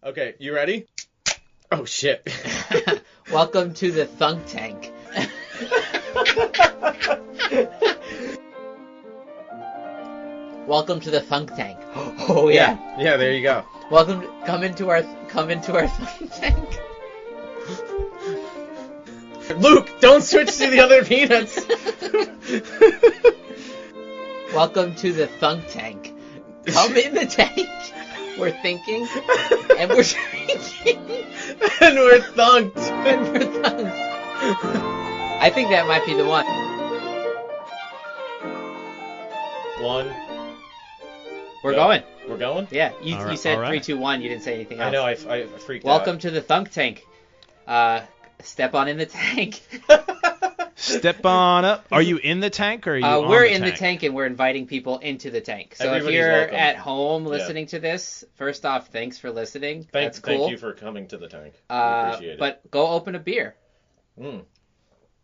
Okay, you ready? Oh, shit. Welcome to the Thunk Tank. Welcome to the Thunk Tank. Oh yeah. Yeah, there you go. Come into our Thunk Tank. Luke, don't switch to the other peanuts. Welcome to the Thunk Tank. Come in the tank. We're thinking, and we're drinking, And we're thunked. and we're thunked. I think that might be the one. One. We're Go. going. We're going? Yeah, you said all right. 3, 2, 1. You didn't say anything else. I know, I freaked Welcome out. to the Thunk Tank. Step on in the tank. Step on up. Are you in the tank or are you on We're the in tank? the tank and we're inviting people into the tank. So Everybody's if you're welcome. at home listening to this, first off, thanks for listening. That's cool. Thank you for coming to the tank. We appreciate it. But go open a beer. Mm.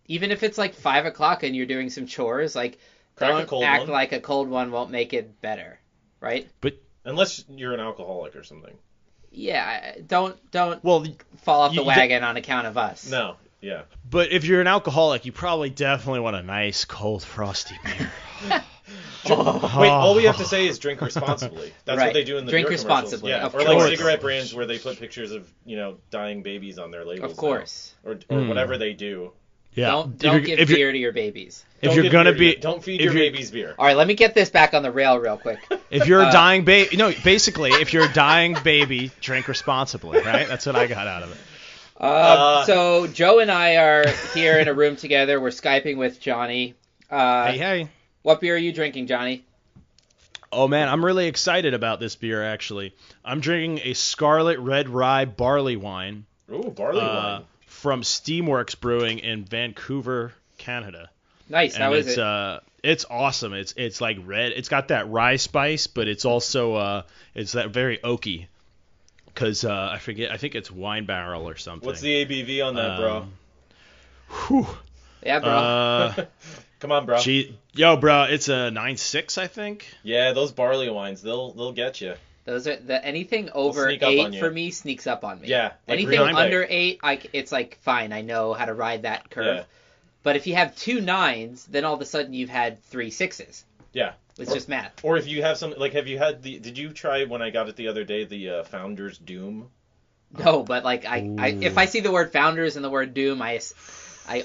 Even if it's like 5 o'clock and you're doing some chores, like Crack a don't cold act one. like a cold one won't make it better, right? Unless you're an alcoholic or something. Yeah, don't Well, fall off the you- wagon on account of us. No, yeah. but if you're an alcoholic, you probably definitely want a nice, cold, frosty beer. Wait, all we have to say is drink responsibly. That's Right. what they do in the Drink beer commercials. responsibly, Yeah, of or like course. cigarette brands where they put pictures of, dying babies on their labels. Of course. Now. Or whatever they do. Yeah. Don't give beer to your babies. If Don't you're give gonna beer be, to don't feed if your you're- babies beer. All right, let me get this back on the rail real quick. if you're a dying baby, basically, if you're a dying baby, drink responsibly, right? That's what I got out of it. So Joe and I are here in a room together. We're Skyping with Johnny. Hey. What beer are you drinking, Johnny? Oh man, I'm really excited about this beer. Actually, I'm drinking a Scarlet Red Rye barley wine. Ooh, barley wine. From Steamworks Brewing in Vancouver, Canada. Nice. How is it? It's awesome. It's like red. It's got that rye spice, but it's also it's that very oaky. Cause I forget. I think it's wine barrel or something. What's the ABV on that, bro? Whew. Yeah, bro. Come on, bro. Yo, bro, it's a 9.6, I think. Yeah, those barley wines, they'll get you. Those are anything over sneak up on 8 you. for me sneaks up on me. Yeah, like anything Green Bay. under 8, it's like fine. I know how to ride that curve. Yeah. But if you have 2 9s, then all of a sudden you've had 3 6s. Yeah. It's just math. Or if you have some, like, have you had did you try when I got it the other day, the Founder's Doom? No, but like if I see the word founders and the word doom, I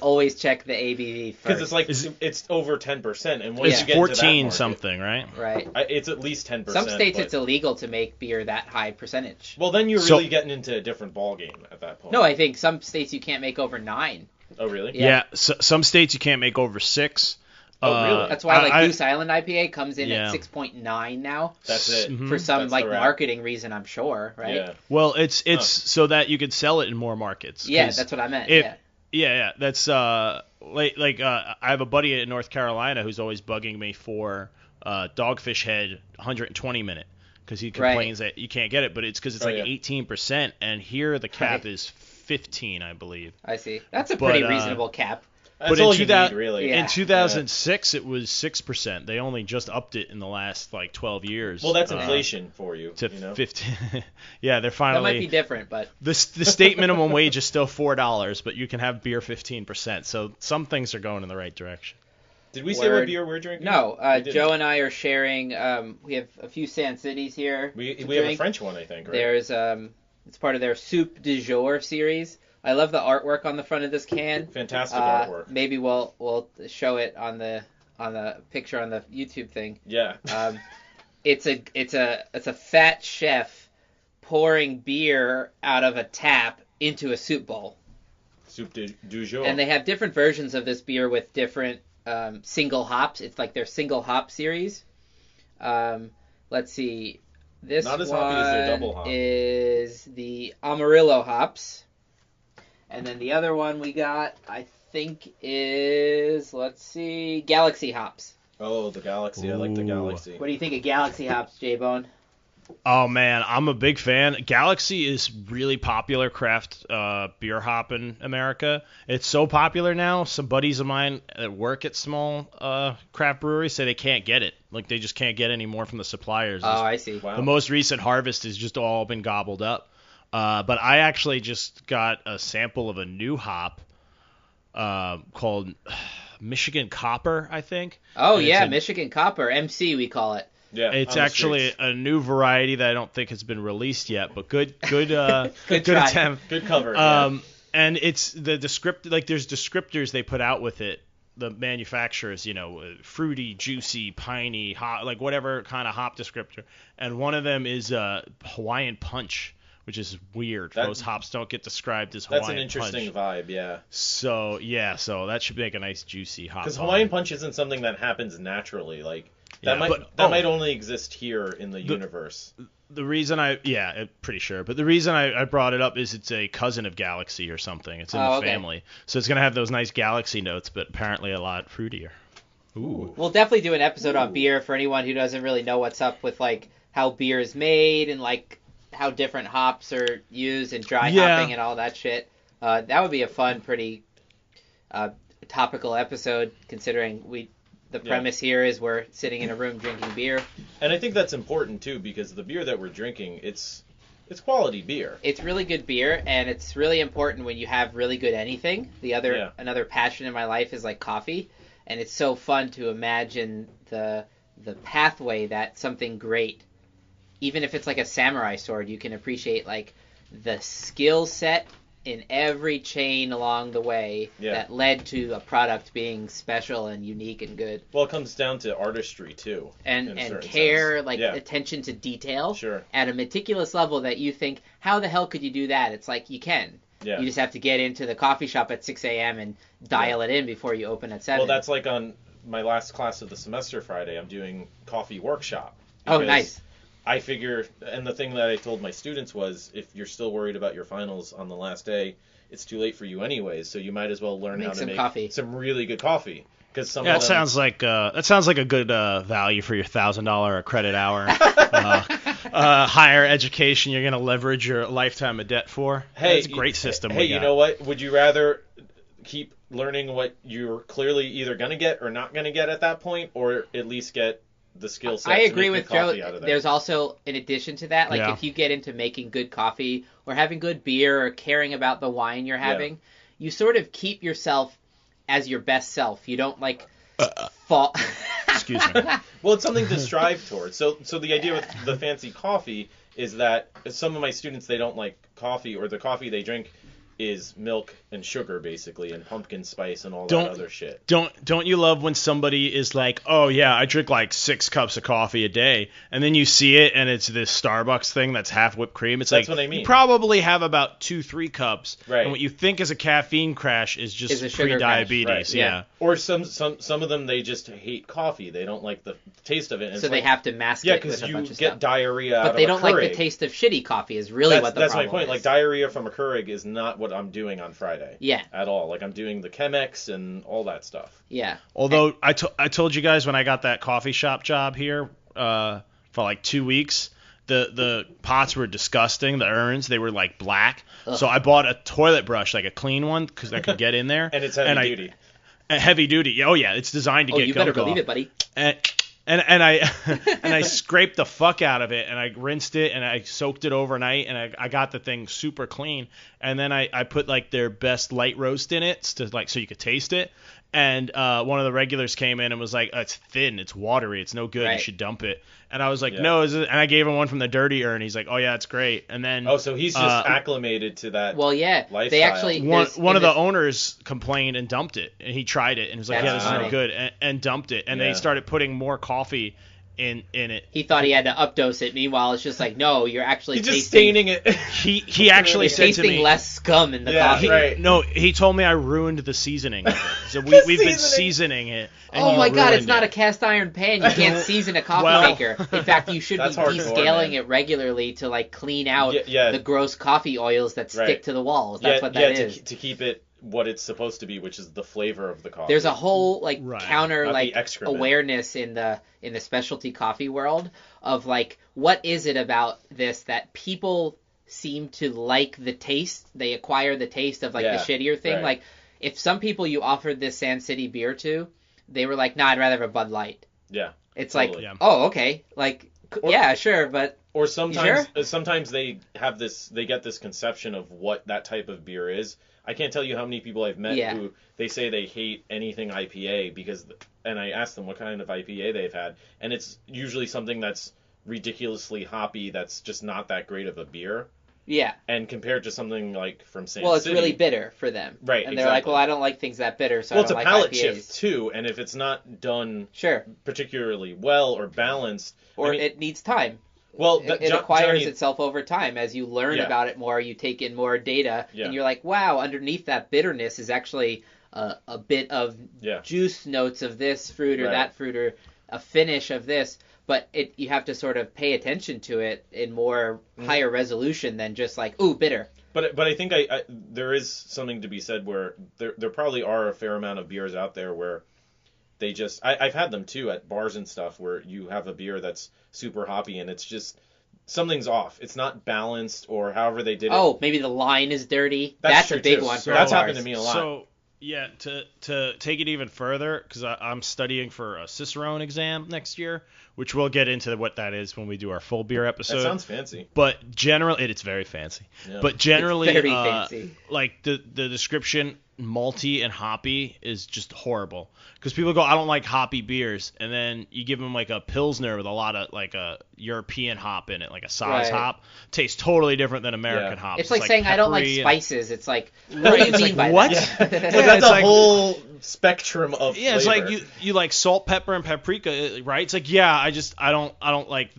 always check the ABV first. Because it's like, it's over 10%, and once It's you get into that 14 market, something, right? right. It's at least 10%. Some states but- it's illegal to make beer that high percentage. Well, then you're So- really getting into a different ballgame at that point. No, I think some states you can't make over 9. Oh, really? Yeah. So, some states you can't make over 6. Oh, really? That's why I- Goose Island IPA comes in Yeah. at 6.9 now That's it. Mhm. for some That's like the wrap. marketing reason, I'm sure, right? Yeah. Well, it's so that you could sell it in more markets. Yeah, 'cause that's what I meant. if- yeah. Yeah, that's I have a buddy in North Carolina who's always bugging me for Dogfish Head 120 minute because he complains that you can't get it, but it's because it's Oh, like yeah. 18%, and here the cap Right. is 15, I believe. I see. That's a But, pretty reasonable cap. That's But in all you 2000 need, really. Yeah. In 2006, it was 6%. They only just upped it in the last like 12 years. Well, that's inflation for you. to you know? 15. Yeah, they're That finally. might be different, but The state minimum wage is still $4, but you can have beer 15%. So some things are going in the right direction. Did we say Word. what beer we're drinking? no. We didn't. Joe and I are sharing. We have a few San Cities here. We to have a drink. French one, I think, right? There's it's part of their Soup du Jour series. I love the artwork on the front of this can. Fantastic artwork. Maybe we'll show it on the picture on the YouTube thing. Yeah. It's a fat chef pouring beer out of a tap into a soup bowl. Soup du jour. And they have different versions of this beer with different single hops. It's like their single hop series. Let's see. This Not as one hoppy as their double hop. is the Amarillo hops. And then the other one we got, I think, is, let's see, Galaxy hops. Oh, the Galaxy. I like the Ooh. Galaxy. What do you think of Galaxy hops, J-Bone? Oh man, I'm a big fan. Galaxy is really popular craft beer hop in America. It's so popular now. Some buddies of mine that work at small craft breweries say they can't get it. Like they just can't get any more from the suppliers. Oh, I see. Wow. The most recent harvest has just all been gobbled up. But I actually just got a sample of a new hop called Michigan Copper, I think. Oh, And yeah, Michigan Copper. MC, we call it. Yeah, It's on the actually streets. a new variety that I don't think has been released yet, but good Good try. attempt. Good cover. And it's the descript like there's descriptors they put out with it. The manufacturers, fruity, juicy, piney, hot, like whatever kind of hop descriptor. And one of them is Hawaiian Punch, which is weird. Most hops don't get described as Hawaiian Punch. That's an interesting vibe, yeah. So that should make a nice juicy hop. Because Hawaiian Punch isn't something that happens naturally. Like that Yeah, might only exist here in the universe. The reason I'm pretty sure, but the reason I brought it up is it's a cousin of Galaxy or something. It's in the family, so it's gonna have those nice Galaxy notes, but apparently a lot fruitier. Ooh. We'll definitely do an episode on beer for anyone who doesn't really know what's up with like how beer is made and like how different hops are used and dry hopping and all that shit. That would be a fun, pretty topical episode considering the premise here is we're sitting in a room drinking beer. And I think that's important too because the beer that we're drinking, it's quality beer. It's really good beer, and it's really important when you have really good anything. Another passion in my life is like coffee, and it's so fun to imagine the pathway that something great, even if it's like a samurai sword, you can appreciate like the skill set in every chain along the way that led to a product being special and unique and good. Well, it comes down to artistry too, and care, sense. Attention to detail, sure, at a meticulous level that you think, how the hell could you do that? It's like you can. Yeah. You just have to get into the coffee shop at 6 a.m. and dial it in before you open at 7. Well, that's like on my last class of the semester Friday. I'm doing coffee workshop. Oh, nice. I figure, and the thing that I told my students was, if you're still worried about your finals on the last day, it's too late for you anyways. So you might as well learn how to make some really good coffee. Because sounds like a good value for your $1,000 a credit hour. Higher education, you're gonna leverage your lifetime of debt for. Hey, it's a great system. Hey, you know what? Would you rather keep learning what you're clearly either gonna get or not gonna get at that point, or at least get the skill set? I agree with Joe. Out of that? There's also, in addition to that, if you get into making good coffee or having good beer or caring about the wine you're having, you sort of keep yourself as your best self. You don't fall. Excuse me. Well, it's something to strive towards. So the idea with the fancy coffee is that some of my students, they don't like coffee, or the coffee they drink is milk and sugar basically, and pumpkin spice and all that other shit. Don't you love when somebody is like, oh yeah, I drink like 6 cups of coffee a day, and then you see it and it's this Starbucks thing that's half whipped cream. It's that's like, what I mean. You probably have about 2-3 cups, right? And what you think is a caffeine crash is just pre-diabetes. Right. Yeah. Or some of them, they just hate coffee. They don't like the taste of it. And so they have to mask it with a bunch of stuff. Yeah, because you get diarrhea out of a Keurig. But they don't like the taste of shitty coffee is really what the problem is. That's my point. Like, diarrhea from a Keurig is not what I'm doing on Friday. Yeah. At all. Like, I'm doing the Chemex and all that stuff. Yeah. Although I told you guys when I got that coffee shop job here for like 2 weeks, the pots were disgusting. The urns, they were like black. Ugh. So I bought a toilet brush, like a clean one, because I could get in there. And it's heavy duty. Heavy duty. Oh yeah, it's designed to get. You better believe it, buddy. And I scraped the fuck out of it, and I rinsed it, and I soaked it overnight, and I got the thing super clean. And then I put like their best light roast in it so you could taste it. And one of the regulars came in and was like, it's thin, it's watery, it's no good, You should dump it. And I was like, no, and I gave him one from the dirty urn. He's like, oh yeah, it's great. And then so he's just acclimated to that. Well, yeah, lifestyle. They actually one of the owners complained and dumped it, and he tried it and was like, yeah, this is no good, and dumped it. And they started putting more coffee in it. He thought he had to updose it. Meanwhile, it's just like, no, you're actually just staining it. He actually said to me, tasting less scum in the coffee. Right. No, he told me I ruined the seasoning of it. So we've been seasoning it. And oh my god, it's not a cast iron pan. You can't season a coffee maker. In fact, you should be descaling it regularly to like clean out the gross coffee oils that stick to the walls. That's what that is. To keep it what it's supposed to be, which is the flavor of the coffee. There's a whole counter excrement. awareness in the specialty coffee world of like, what is it about this that people seem to like the taste? They acquire the taste of like the shittier thing. Like, if some people you offered this Sand City beer to, they were like, nah, I'd rather have a Bud Light. Yeah. It's totally. Like, oh, okay. Like, Yeah, sure, but or sometimes sure? sometimes they get this conception of what that type of beer is. I can't tell you how many people I've met who they say they hate anything IPA and I ask them what kind of IPA they've had, and it's usually something that's ridiculously hoppy, that's just not that great of a beer. Yeah. And compared to something like from San Well, it's City, really bitter for them. Right, and they're like, well, I don't like things that bitter, so I don't like IPAs. Well, it's a palate shift too, and if it's not done particularly well or balanced, or it needs time. Well, it acquires itself over time as you learn about it more. You take in more data, and you're like, wow, underneath that bitterness is actually a bit of juice notes of this fruit or that fruit or a finish of this. But you have to sort of pay attention to it in more higher resolution than just like, ooh, bitter. But I think there is something to be said where there probably are a fair amount of beers out there where they just I've had them too at bars and stuff where you have a beer that's super hoppy and it's just something's off. It's not balanced or however they did it. Oh, maybe the line is dirty. That's a big one. That's happened to me a lot. So yeah, to take it even further, because I'm studying for a Cicerone exam next year, which we'll get into what that is when we do our full beer episode. That sounds fancy. But generally, it's very fancy. Yeah. But generally, it's very fancy. Like the description, malty and hoppy is just horrible. Because people go, I don't like hoppy beers, and then you give them like a Pilsner with a lot of like a European hop in it, like a Saaz hop. Tastes totally different than American hops. It's like saying peppery I don't like spices. It's like, what do you mean by what? that? That's a whole spectrum of flavor. It's like you like salt, pepper, and paprika, right? It's like, I don't like,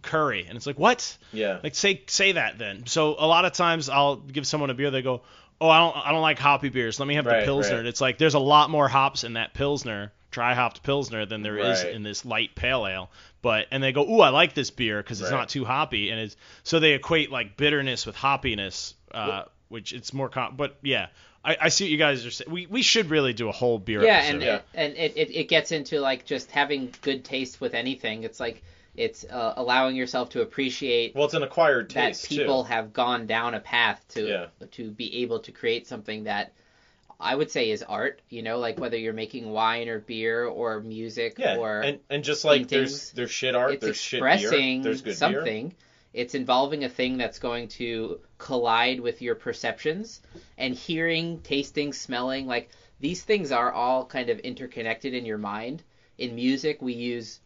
curry. And it's like, what? Yeah. Like say that then. So a lot of times I'll give someone a beer, they go, oh, I don't like hoppy beers. Let me have the Pilsner. And it's like there's a lot more hops in that Pilsner, dry hopped Pilsner, than there is in this light pale ale. And they go, ooh, I like this beer because it's not too hoppy, and so they equate like bitterness with hoppiness, which it's more. But yeah, I see what you guys are saying. We should really do a whole beer episode. And it gets into like just having good taste with anything. It's like it's allowing yourself to appreciate. Well, it's an acquired taste that people too. have gone down a path to be able to create something that I would say is art. Like whether you're making wine or beer or music or and just like paintings, there's shit art, it's there's shit expressing beer, there's good something. Beer. It's involving a thing that's going to collide with your perceptions, and hearing, tasting, smelling, like these things are all kind of interconnected in your mind. In music, we use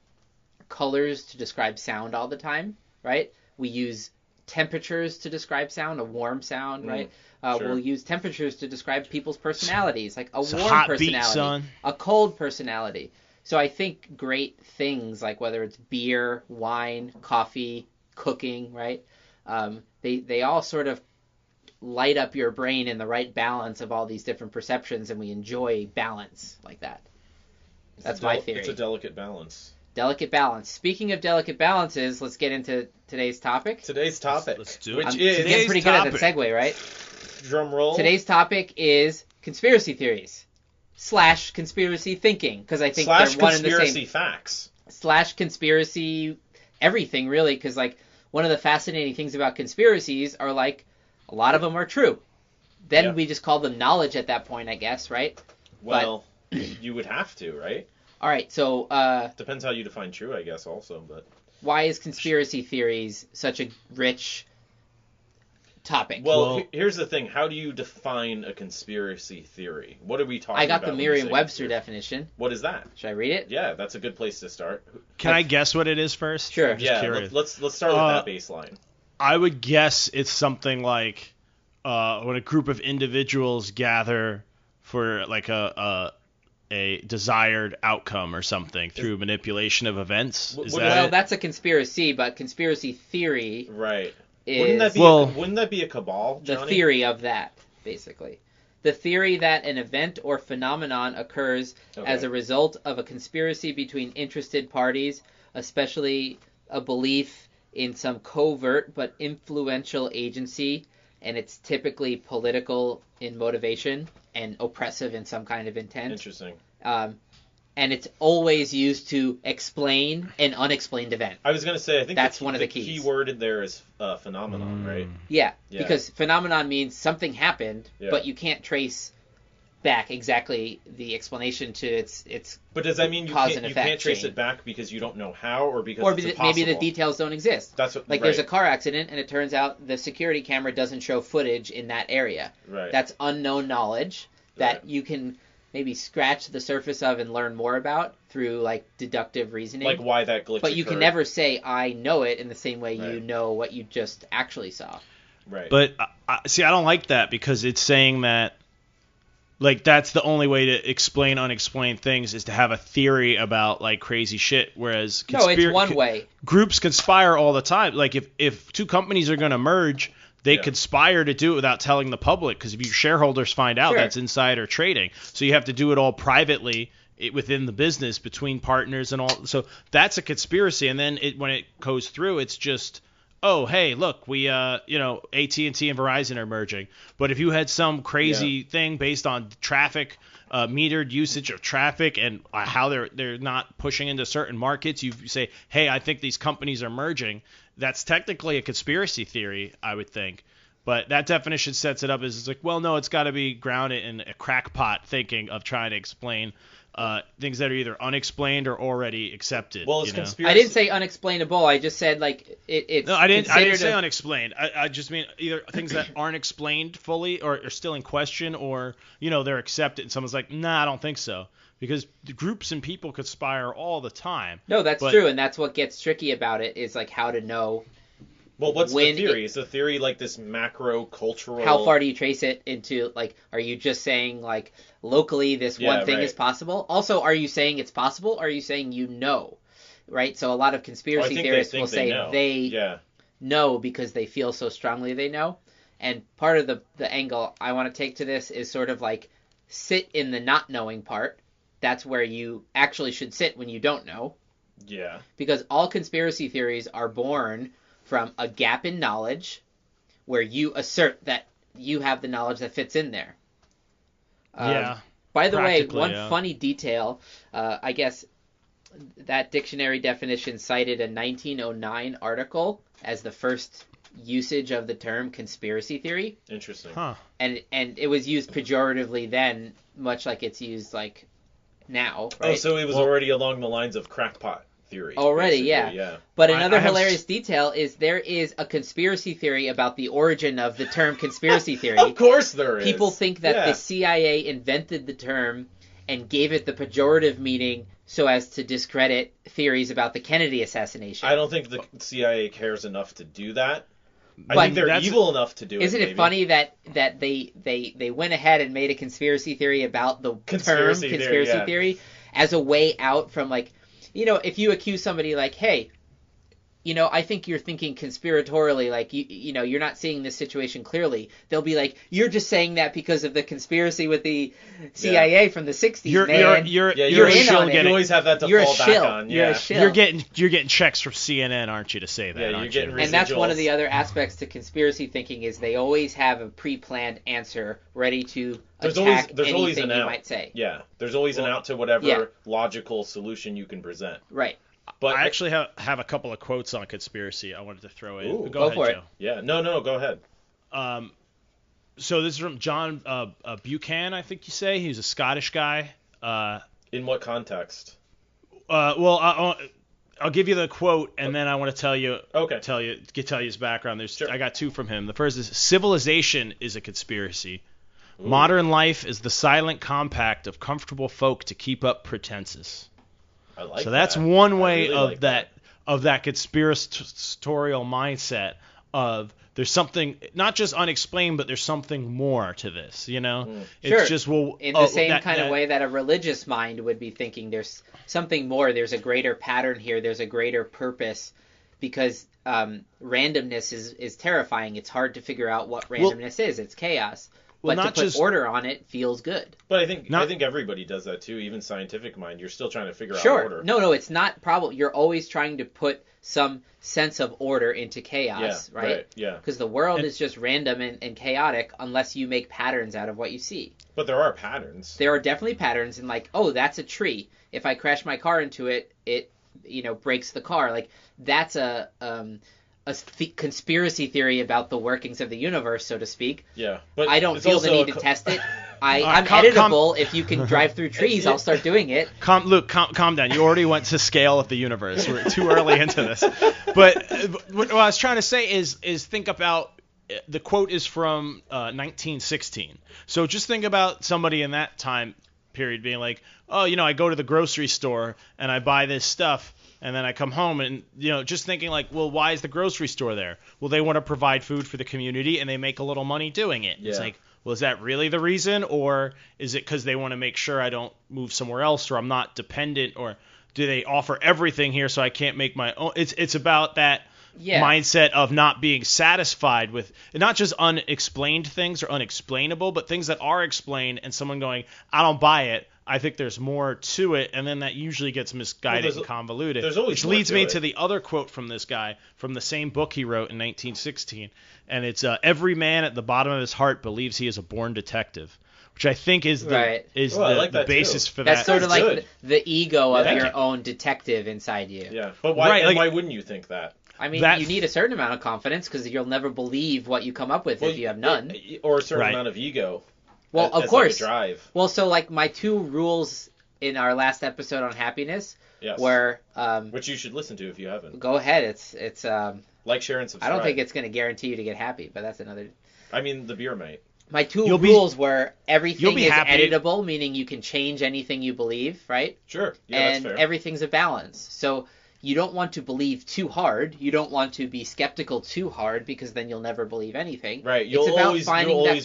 colors to describe sound all the time, right? We use temperatures to describe sound, a warm sound, right? Sure. We'll use temperatures to describe people's personalities, like a warm hot personality, beat, son. A cold personality. So I think great things, like whether it's beer, wine, coffee, cooking, right? They all sort of light up your brain in the right balance of all these different perceptions, and we enjoy balance like that. That's my theory. It's a delicate balance. Delicate balance. Speaking of delicate balances, let's get into today's topic. Today's topic. Let's do it. Which is getting pretty good at the segue, right? Drum roll. Today's topic is conspiracy theories / conspiracy thinking, because I think they're one and the same. Conspiracy facts. / conspiracy everything, really, because like one of the fascinating things about conspiracies are like a lot of them are true. Then we just call them knowledge at that point, I guess, right? Well, you would have to, right? All right, so depends how you define true, I guess, also. But why is conspiracy theories such a rich topic? Well, here's the thing: how do you define a conspiracy theory? What are we talking about? I got the Merriam-Webster definition. What is that? Should I read it? Yeah, that's a good place to start. Can I guess what it is first? Sure. I'm just curious. Let's start with that baseline. I would guess it's something like when a group of individuals gather for like a desired outcome or something through manipulation of events. Well, that's a conspiracy, but conspiracy theory, right? Wouldn't that be a cabal, Johnny? The theory of that, basically. The theory that an event or phenomenon occurs as a result of a conspiracy between interested parties, especially a belief in some covert but influential agency, and it's typically political in motivation and oppressive in some kind of intent. Interesting. And it's always used to explain an unexplained event. I was going to say, I think that's one of the keys. Key word in there is phenomenon, right? Yeah, because phenomenon means something happened, but you can't trace back exactly the explanation to its But does that mean you can't trace it back because you don't know how, or because it's impossible? Maybe the details don't exist. That's what, There's a car accident and it turns out the security camera doesn't show footage in that area. Right. That's unknown knowledge that you can maybe scratch the surface of and learn more about through like deductive reasoning. Like why that glitch But you occurred. can never say I know it in the same way you know what you just actually saw. Right. But I don't like that because it's saying that like that's the only way to explain unexplained things is to have a theory about like crazy shit. Whereas it's one way. Groups conspire all the time. Like if two companies are going to merge, they conspire to do it without telling the public because if your shareholders find out, that's insider trading. So you have to do it all privately within the business between partners and all. So that's a conspiracy. And then when it goes through, it's just, oh, hey, look, we, AT&T and Verizon are merging. But if you had some crazy thing based on traffic, metered usage of traffic and how they're not pushing into certain markets, you say, hey, I think these companies are merging. That's technically a conspiracy theory, I would think. But that definition sets it up as it's like, well, no, it's got to be grounded in a crackpot thinking of trying to explain things that are either unexplained or already accepted. Well, it's conspiracy. I didn't say unexplainable. I just said like it's. No, I didn't say unexplained. I just mean either things that aren't explained fully or are still in question, or they're accepted and someone's like, nah, I don't think so. Because the groups and people conspire all the time. No, that's true, and that's what gets tricky about it is like how to know. Well, what's the theory? Is the theory like this macro cultural? How far do you trace it into? Like, are you just saying like locally this one thing is possible? Also, are you saying it's possible? Or are you saying right? So a lot of conspiracy theorists will say they know because they feel so strongly they know. And part of the angle I want to take to this is sort of like sit in the not knowing part. That's where you actually should sit when you don't know. Yeah. Because all conspiracy theories are born from a gap in knowledge where you assert that you have the knowledge that fits in there. By the way, one funny detail, I guess that dictionary definition cited a 1909 article as the first usage of the term conspiracy theory. Interesting. Huh. And it was used pejoratively then, much like it's used like now, right? Oh, so it was already along the lines of crackpot theory. Already, yeah. But another hilarious detail is there is a conspiracy theory about the origin of the term conspiracy theory. Of course there is. People think that the CIA invented the term and gave it the pejorative meaning so as to discredit theories about the Kennedy assassination. I don't think the CIA cares enough to do that. I think they're evil enough to do it. Isn't it funny that they went ahead and made a conspiracy theory about the term conspiracy theory as a way out from like, if you accuse somebody like, hey, I think you're thinking conspiratorially, like you're not seeing this situation clearly. They'll be like, you're just saying that because of the conspiracy with the CIA from the 60s, man. You're in on it. You always have that to fall back on. You're a shill. You're getting checks from CNN, aren't you, to say that? Yeah, you're getting residuals. And that's one of the other aspects to conspiracy thinking is they always have a pre-planned answer ready to attack anything you might say. Yeah, there's always an out to whatever logical solution you can present. Right. But I actually have a couple of quotes on conspiracy I wanted to throw in. Ooh, go for it. Joe. Yeah, no, go ahead. So this is from John Buchanan, I think you say. He's a Scottish guy. In what context? Well, I'll give you the quote, and then I want to tell you his background. I got two from him. The first is, civilization is a conspiracy. Ooh. Modern life is the silent compact of comfortable folk to keep up pretenses. I like so that's one way really of that conspiratorial mindset of there's something not just unexplained, but there's something more to this. It's just in the same kind of way that a religious mind would be thinking there's something more. There's a greater pattern here. There's a greater purpose, because randomness is terrifying. It's hard to figure out what randomness is. It's chaos. But to put order on it feels good. But I think everybody does that too. Even scientific mind, you're still trying to figure out order. No, it's not problem. You're always trying to put some sense of order into chaos, right? Yeah. Because the world is just random and chaotic unless you make patterns out of what you see. But there are patterns. There are definitely patterns in like, oh, that's a tree. If I crash my car into it, it breaks the car. Like that's a conspiracy theory about the workings of the universe, so to speak. Yeah, but I don't feel the need to test it. I'm editable. If you can drive through trees, I'll start doing it. Luke, calm down. You already went to scale of the universe. We're too early into this. But what I was trying to say is think about, the quote is from 1916. So just think about somebody in that time period being like, oh, I go to the grocery store and I buy this stuff. And then I come home and, just thinking like, well, why is the grocery store there? Well, they want to provide food for the community and they make a little money doing it. Yeah. It's like, well, is that really the reason? Or is it because they want to make sure I don't move somewhere else or I'm not dependent? Or do they offer everything here so I can't make my own? It's about that mindset of not being satisfied with not just unexplained things or unexplainable, but things that are explained and someone going, I don't buy it. I think there's more to it, and then that usually gets misguided and convoluted. Which leads me to the other quote from this guy from the same book he wrote in 1916, and it's every man at the bottom of his heart believes he is a born detective, which I think is the basis for that. That's sort of like the ego of your own detective inside you. Yeah, but why wouldn't you think that? I mean, you need a certain amount of confidence because you'll never believe what you come up with if you have none. Or a certain amount of ego. Well, of course. Like a drive. Well, so like my 2 rules in our last episode on happiness were which you should listen to if you haven't. Go ahead. It's like, share, and subscribe. I don't think it's going to guarantee you to get happy, but that's another. I mean, the beer might. My 2 rules were everything is editable, meaning you can change anything you believe, right? Sure. Yeah, and that's fair. Everything's a balance. So you don't want to believe too hard. You don't want to be skeptical too hard because then you'll never believe anything. Right. You'll always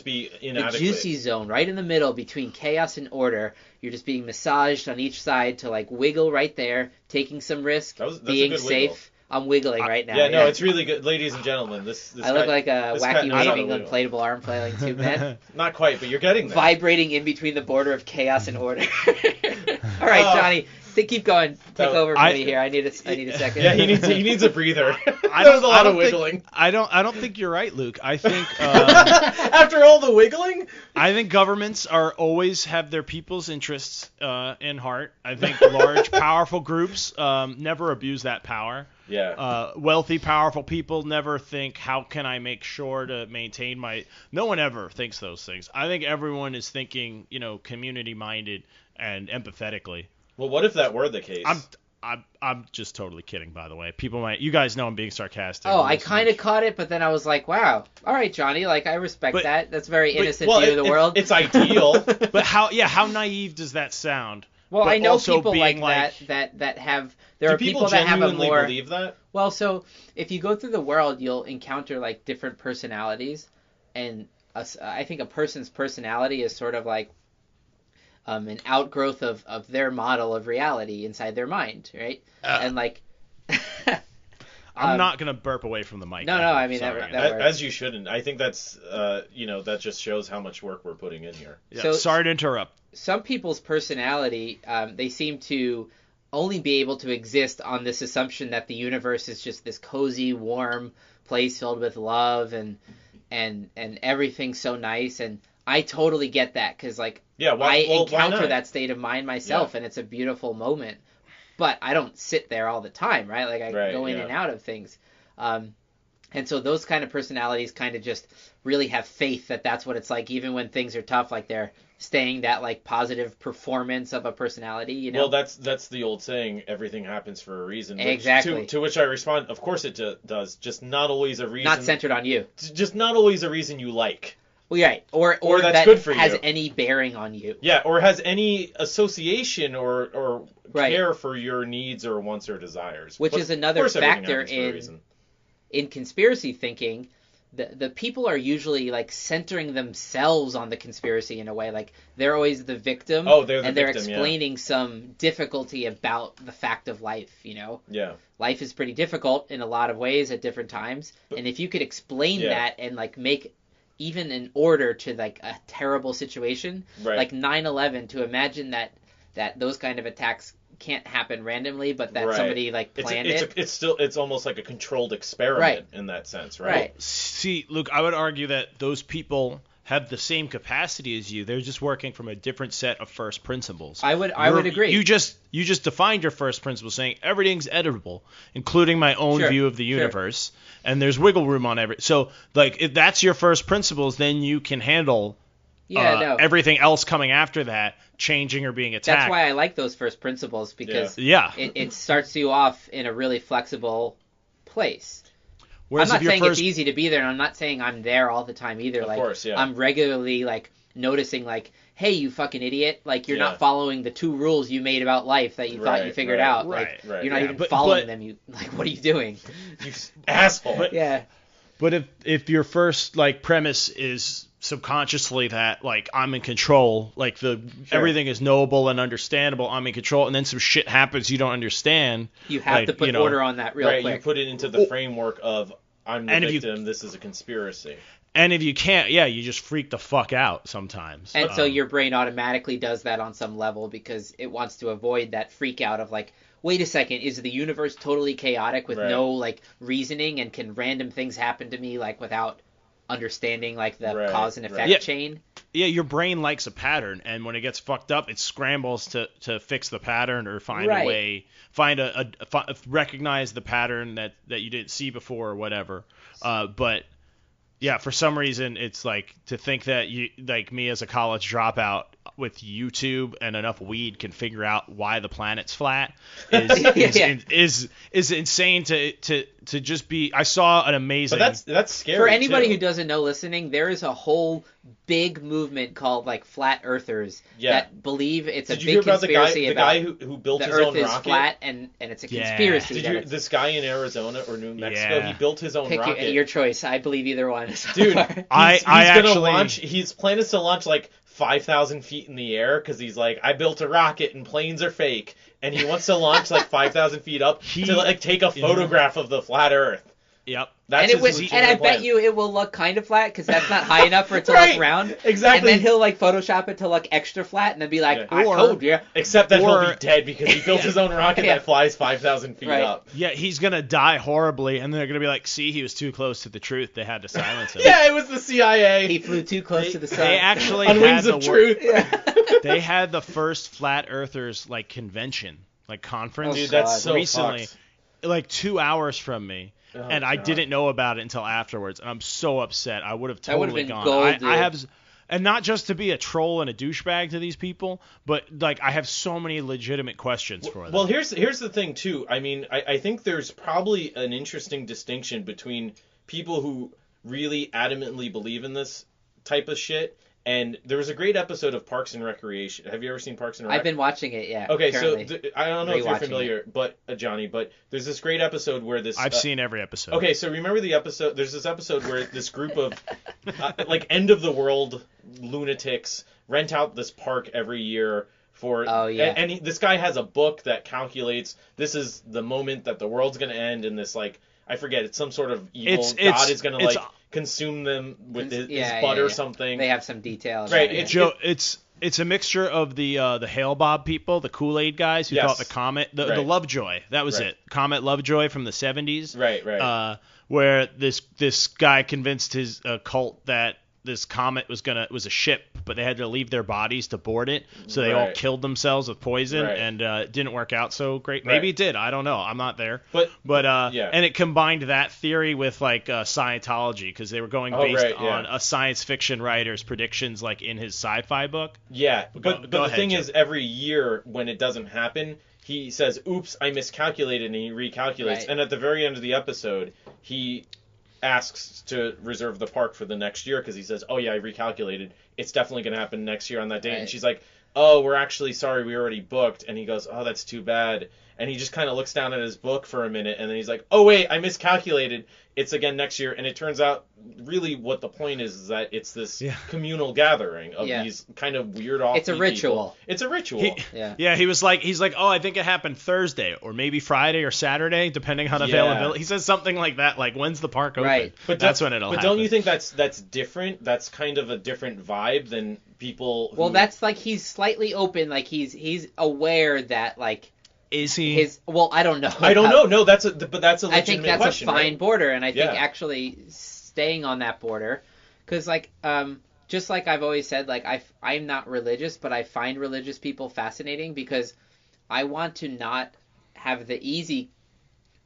be inadequate. The juicy zone right in the middle between chaos and order. You're just being massaged on each side to like wiggle right there, taking some risk, being safe. Wiggle. I'm wiggling right now. Yeah, no, it's really good. Ladies and gentlemen, this I look like a wacky waving inflatable arm flailing tube man. Not quite, but you're getting there. Vibrating in between the border of chaos and order. All right, Johnny. Keep going. Take over for me here. I need a second. Yeah, he needs a breather. That was a lot of wiggling. I don't think you're right, Luke. I think after all the wiggling, I think governments always have their people's interests in heart. I think large, powerful groups never abuse that power. Yeah. Wealthy, powerful people never think, how can I make sure to maintain my... No one ever thinks those things. I think everyone is thinking, community-minded and empathetically. Well, what if that were the case? I'm just totally kidding, by the way. You guys know I'm being sarcastic. Oh, I kind of caught it, but then I was like, wow. All right, Johnny, like, I respect that. That's a very innocent view of the world. It's ideal. But how naive does that sound? Well, I know people like that have... There are people that have a more... believe that? Well, so if you go through the world, you'll encounter like different personalities, and I think a person's personality is sort of like an outgrowth of their model of reality inside their mind, right? And like... I'm not gonna burp away from the mic. No, I mean that as you shouldn't. I think that's that just shows how much work we're putting in here. Yeah, so sorry to interrupt. Some people's personality, they seem to only be able to exist on this assumption that the universe is just this cozy, warm place filled with love and everything's so nice. And I totally get that because I encounter that state of mind myself, and it's a beautiful moment. But I don't sit there all the time, right? Like I go in and out of things. And so those kind of personalities kind of just really have faith that that's what it's like, even when things are tough, like they're staying that like positive performance of a personality, Well, that's the old saying, everything happens for a reason. Exactly. To which I respond, of course it does, just not always a reason. Not centered on you. Just not always a reason you like. Well, right. Or that's that good for has you. any bearing on you. Yeah, or has any association or care for your needs or wants or desires. Which is another factor in conspiracy thinking. The people are usually like centering themselves on the conspiracy in a way. Like they're always the victim. Oh, they're the victim, and they're explaining some difficulty about the fact of life, Yeah. Life is pretty difficult in a lot of ways at different times. And if you could explain that and like make even an order to like a terrible situation, like 9/11, to imagine that those kind of attacks can't happen randomly, but that somebody like planned it. It's almost like a controlled experiment in that sense, right? See, Luke, I would argue that those people have the same capacity as you. They're just working from a different set of first principles. I would agree. You just defined your first principle saying everything's editable, including my own view of the universe, and there's wiggle room on every. So, like, if that's your first principles, then you can handle everything else coming after that changing or being attacked. That's why I like those first principles, because it starts you off in a really flexible place. Whereas I'm not saying it's easy to be there, and I'm not saying I'm there all the time either. Of course, I'm regularly noticing hey, you fucking idiot, you're not following the 2 rules you made about life that you thought you figured out. You're not even following them. You what are you doing? You asshole. But if your first premise is subconsciously that I'm in control, everything is knowable and understandable, I'm in control, and then some shit happens you don't understand. You have to put order on that real quick. You put it into the framework of I'm the victim, this is a conspiracy. And if you can't, you just freak the fuck out sometimes. And so your brain automatically does that on some level because it wants to avoid that freak out of wait a second, is the universe totally chaotic with no reasoning, and can random things happen to me without understanding the cause and effect chain? Yeah, your brain likes a pattern, and when it gets fucked up, it scrambles to fix the pattern or find a way, recognize the pattern that you didn't see before or whatever. But yeah, for some reason, it's to think that you, me as a college dropout with YouTube and enough weed can figure out why the planet's flat is insane to just be. I saw an amazing. But that's scary. For anybody who doesn't know listening, there is a whole big movement called flat earthers that believe it's a big conspiracy the guy who built his own rocket? The Earth is flat and it's a conspiracy. This guy in Arizona or New Mexico, he built his own rocket. Your choice. I believe either one. Dude, his plan is to launch 5,000 feet in the air because he's I built a rocket and planes are fake, and he wants to launch 5,000 feet up to take a photograph of the flat Earth. Yep. And I bet you it will look kind of flat because that's not high enough for it to look round. Exactly. And then he'll Photoshop it to look extra flat and then be I told you. Except that he'll be dead because he built his own rocket that flies 5,000 feet up. Yeah, he's going to die horribly, and they're going to be see, he was too close to the truth. They had to silence him. Yeah, it was the CIA. He flew too close to the sun. They actually on wings of truth. They had the first Flat Earthers convention, conference. Dude, that's so recently, fucked. 2 hours from me. And I didn't know about it until afterwards, and I'm so upset. I would have totally gone. Gold, I have, and not just to be a troll and a douchebag to these people, but I have so many legitimate questions for them. Well, here's the thing too. I mean, I think there's probably an interesting distinction between people who really adamantly believe in this type of shit. And there was a great episode of Parks and Recreation. Have you ever seen Parks and Rec? I've been watching it, yeah. Okay, currently. I don't know if you're familiar, Johnny, but there's this great episode where this... I've seen every episode. Okay, so remember the episode... There's this episode where this group of, end-of-the-world lunatics rent out this park every year for... Oh, yeah. And this guy has a book that calculates this is the moment that the world's going to end, and this, I forget, it's some sort of evil god is going to, consume them with his butt or something. They have some detail. Right. Joe, it's a mixture of the Hail Bob people, the Kool-Aid guys who thought the comet, the Lovejoy, that was it. Comet Lovejoy from the 70s. Right. Where this guy convinced his cult that this comet was a ship, but they had to leave their bodies to board it, so they all killed themselves with poison, and it didn't work out so great. Maybe it did. I don't know. I'm not there. But and it combined that theory with Scientology, because they were going based on a science fiction writer's predictions, in his sci-fi book. Yeah, but the thing is, every year when it doesn't happen, he says, "Oops, I miscalculated," and he recalculates. Right. And at the very end of the episode, he asks to reserve the park for the next year because he says, "Oh yeah, I recalculated. It's definitely going to happen next year on that date." Right. And she's like, "Oh, we're actually sorry, we already booked." And he goes, "Oh, that's too bad." And he just kind of looks down at his book for a minute, and then he's like, "Oh wait, I miscalculated. It's again next year." And it turns out, really, what the point is that it's this communal gathering of these kind of weird off. It's a ritual. People. It's a ritual. He's like, "Oh, I think it happened Thursday, or maybe Friday or Saturday, depending on availability." He says something like that, when's the park open? Right. But that's when it'll happen. But don't you think that's different? That's kind of a different vibe than people. Well, that's he's slightly open. He's aware that Is he? I don't know. I don't know. No, that's a legitimate question. I think that's a fine border, and I think actually staying on that border, because just like I've always said, I'm not religious, but I find religious people fascinating because I want to not have the easy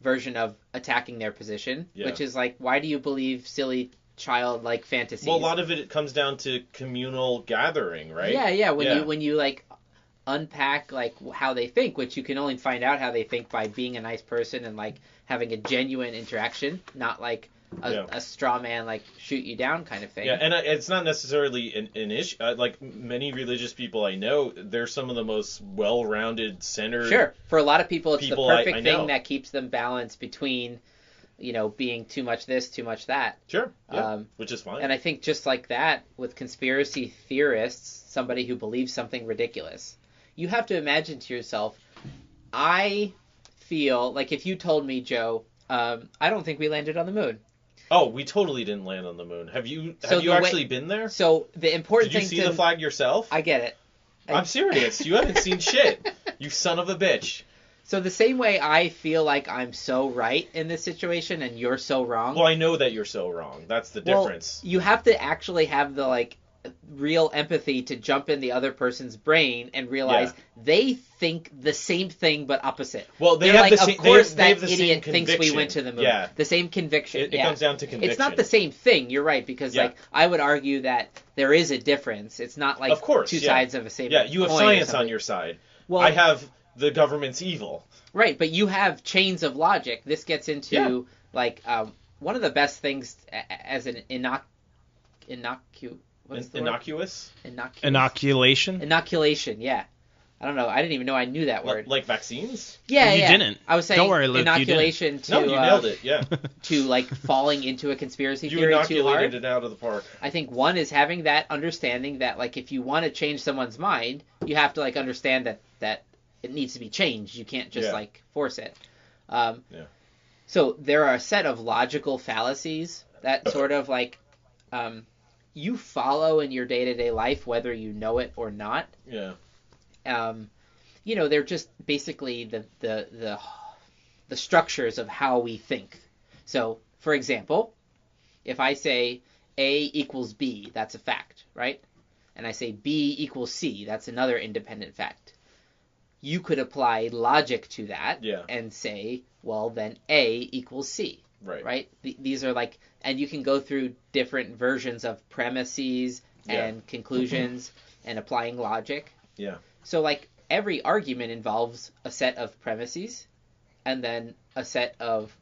version of attacking their position, which is why do you believe silly childlike fantasies. Well, a lot of it comes down to communal gathering, right? Yeah. When you like unpack like how they think, which you can only find out how they think by being a nice person and like having a genuine interaction, not like a straw man like shoot you down kind of thing. Yeah, and it's not necessarily an issue. Like many religious people I know, they're some of the most well-rounded, centered. Sure, for a lot of people, it's the perfect I thing that keeps them balanced between, being too much this, too much that. Sure, yeah, which is fine. And I think just like that, with conspiracy theorists, somebody who believes something ridiculous, you have to imagine to yourself, I feel like if you told me, Joe, I don't think we landed on the moon. Oh, we totally didn't land on the moon. Have you actually been there? So the important thing Did you see the flag yourself? I get it. I'm serious. You haven't seen shit. You son of a bitch. So the same way I feel like I'm so right in this situation and you're so wrong. Well, I know that you're so wrong. That's the difference. You have to actually have the like real empathy to jump in the other person's brain and realize they think the same thing but opposite. Well, they're have like, the same. Of course, they have that the idiot same thinks we went to the moon. Yeah. The same conviction. It comes down to conviction. It's not the same thing. You're right, because like I would argue that there is a difference. It's not like two sides of a same. Yeah, you have science on your side. Well, I have the government's evil. Right, but you have chains of logic. This gets into like one of the best things as an Inoculation? Inoculation, yeah. I don't know. I didn't even know I knew that word. Like vaccines? Yeah, you didn't. I was saying don't worry, Luke, inoculation to... No, you nailed it, yeah. To, like, falling into a conspiracy you theory too hard. inoculated it out of the park. I think one is having that understanding that, like, if you want to change someone's mind, you have to, like, understand that it needs to be changed. You can't just, like, force it. So there are a set of logical fallacies that sort of, like... you follow in your day-to-day life, whether you know it or not. Yeah. They're just basically the structures of how we think. So, for example, if I say A equals B, that's a fact, right? And I say B equals C, that's another independent fact. You could apply logic to that and say, well, then A equals C. Right? These are like, and you can go through different versions of premises and conclusions and applying logic. Yeah. So like every argument involves a set of premises and then a set of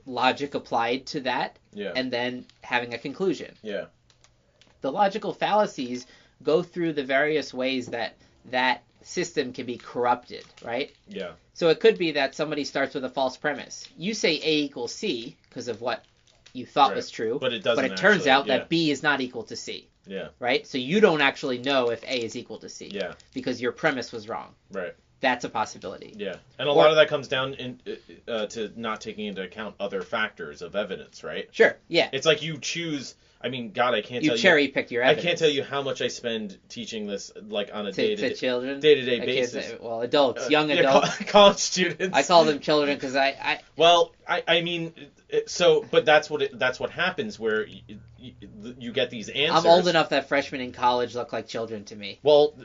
logic applied to that and then having a conclusion. Yeah. The logical fallacies go through the various ways that system can be corrupted, right? Yeah. So it could be that somebody starts with a false premise. You say A equals C because of what you thought was true, but it doesn't. But it turns out that B is not equal to C. Yeah. Right? So you don't actually know if A is equal to C. Yeah. Because your premise was wrong. Right. That's a possibility. Yeah. And a lot of that comes down to not taking into account other factors of evidence, right? Sure. Yeah. It's like you choose. I mean, God, I can't tell you. You cherry pick your evidence. I can't tell you how much I spend teaching this, like on a to children, day-to-day basis. Kids, well, adults, young adults, college students. I call them children because I. Well, I mean, but that's what happens where you get these answers. I'm old enough that freshmen in college look like children to me. Well,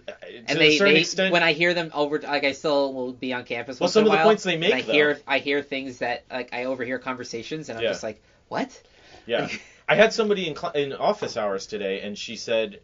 to a certain extent, when I hear them over, like I still will be on campus. Well, some of the points they make, I hear things that like I overhear conversations, and I'm just like, what? Yeah. I had somebody in office hours today, and she said,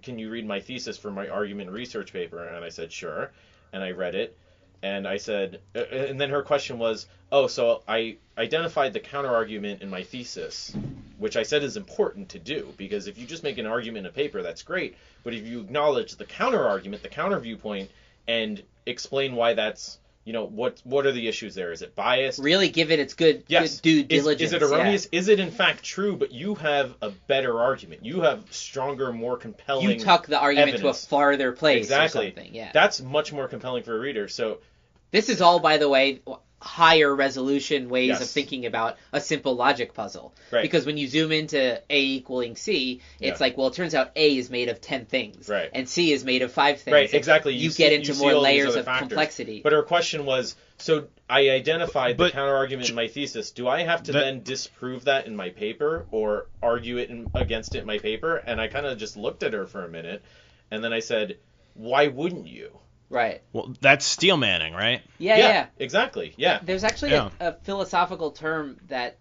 can you read my thesis for my argument research paper? And I said, sure. And I read it. And I said, and then her question was, oh, so I identified the counter-argument in my thesis, which I said is important to do, because if you just make an argument in a paper, that's great. But if you acknowledge the counter-argument, the counter-viewpoint, and explain why that's, what are the issues there? Is it biased? Really give it its good due diligence. Is it erroneous? Yeah. Is it in fact true, but you have a better argument? You have stronger, more compelling You tuck the argument evidence to a farther place exactly. or something. Yeah. That's much more compelling for a reader. So this is all, by the way, higher resolution ways of thinking about a simple logic puzzle. Right. Because when you zoom into A equaling C, it's like, well, it turns out A is made of 10 things. Right. And C is made of 5 things. Right, exactly. You get into more layers of complexity. But her question was, so I identified the counter-argument in my thesis. Do I have to then disprove that in my paper or argue it against it in my paper? And I kind of just looked at her for a minute, and then I said, why wouldn't you? Right. Well, that's steel manning, right? Yeah. Exactly. Yeah. There's actually a philosophical term that,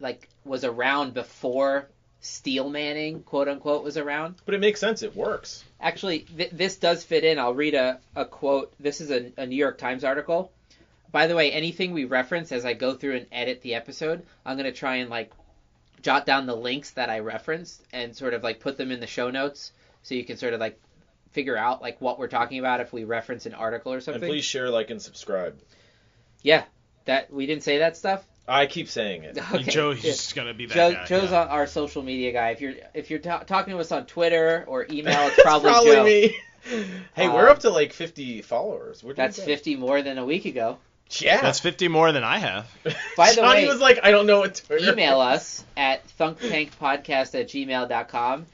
like, was around before steel manning, quote unquote, was around. But it makes sense. It works. Actually, this does fit in. I'll read a quote. This is a New York Times article. By the way, anything we reference as I go through and edit the episode, I'm going to try and like jot down the links that I referenced and sort of like put them in the show notes so you can sort of like figure out like what we're talking about if we reference an article or something. And please share, like, and subscribe. Yeah, that we didn't say that stuff. I keep saying it. Okay. Joe's gonna be that guy. Joe's our social media guy. If you're talking to us on Twitter or email, it's probably Joe. Me. Hey, we're up to like 50 followers. That's 50 more than a week ago. Yeah, that's 50 more than I have. By the Johnny way, was like, I don't know what Twitter. Email us at thunktankpodcast@gmail.com.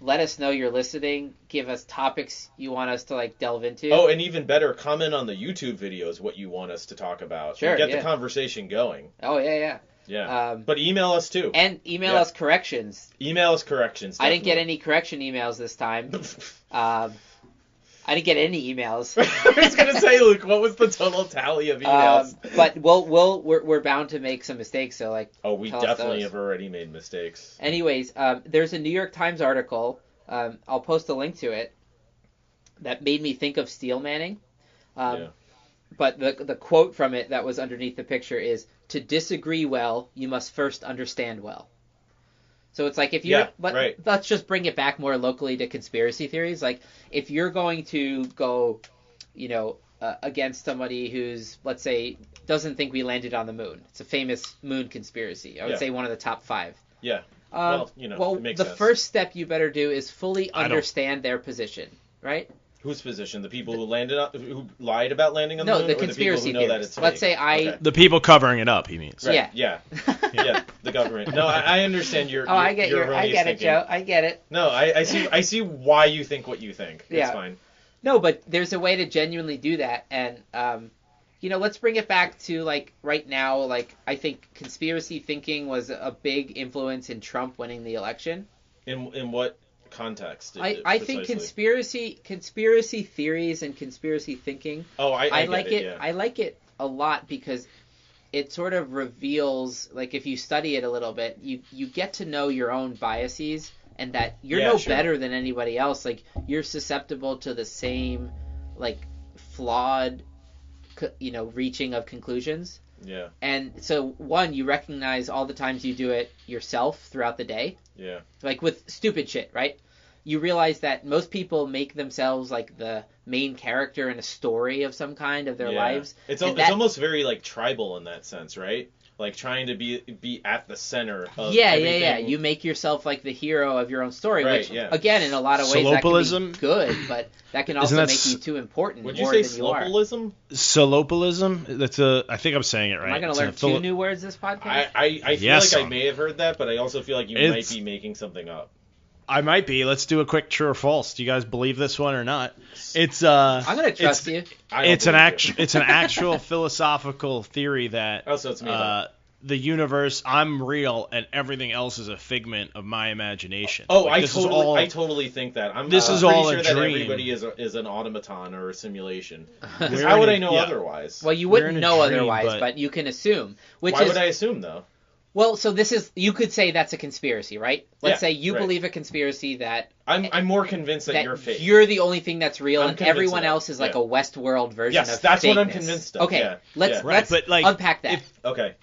Let us know you're listening. Give us topics you want us to like delve into. Oh, and even better, comment on the YouTube videos what you want us to talk about. Sure, Get the conversation going. Oh, yeah. Yeah. But email us too. And email us corrections. Email us corrections. Definitely. I didn't get any correction emails this time. I didn't get any emails. I was gonna say, Luke, what was the total tally of emails? But we're bound to make some mistakes. So like. Oh, we definitely have already made mistakes. Anyways, there's a New York Times article. I'll post a link to it. That made me think of steel manning. But the quote from it that was underneath the picture is, "To disagree well, you must first understand well." So it's like if you're, let's just bring it back more locally to conspiracy theories. Like if you're going to go, against somebody who's, let's say, doesn't think we landed on the moon. It's a famous moon conspiracy. I would say one of the top 5. Yeah. It makes sense. First step you better do is fully understand their position, right? Whose position? The people who who lied about landing on the moon? No, the conspiracy or the people who know theorists. That it's Let's fake? say the people covering it up, he means. Right. Yeah. The government. No, I understand your. I get it, Joe. I get it. No, I see why you think what you think. It's fine. No, but there's a way to genuinely do that, and let's bring it back to like right now. Like I think conspiracy thinking was a big influence in Trump winning the election. In what context? I think conspiracy theories and conspiracy thinking. Oh, I like it. Yeah. I like it a lot because it sort of reveals, like if you study it a little bit, you get to know your own biases and that you're better than anybody else. Like you're susceptible to the same like flawed, reaching of conclusions. Yeah. And so one, you recognize all the times you do it yourself throughout the day. Yeah. Like with stupid shit, right? You realize that most people make themselves like the main character in a story of some kind of their lives. It's almost very like tribal in that sense, right? Like trying to be at the center of everything. You make yourself like the hero of your own story, right, which again in a lot of ways that can be good, but that can also make you too important. Would you say slopelism? Slopelism? I think I'm saying it right. Am I going to learn 2 new words this podcast? I feel like I may have heard that, but I also feel like you might be making something up. I might be. Let's do a quick true or false. Do you guys believe this one or not? It's I'm going to trust you. It's an actual philosophical theory that so it's me, the universe, I'm real, and everything else is a figment of my imagination. Oh, like, I totally think that. I'm pretty sure that everybody is an automaton or a simulation. How would I know otherwise? Well, you wouldn't know otherwise, but you can assume. Why would I assume though? Well, so you could say that's a conspiracy, right? Let's say you believe a conspiracy that... I'm more convinced that you're fake. You're the only thing that's real, and everyone else is like a Westworld version of fakeness. Yes, that's what I'm convinced of. Okay, let's unpack that. Okay.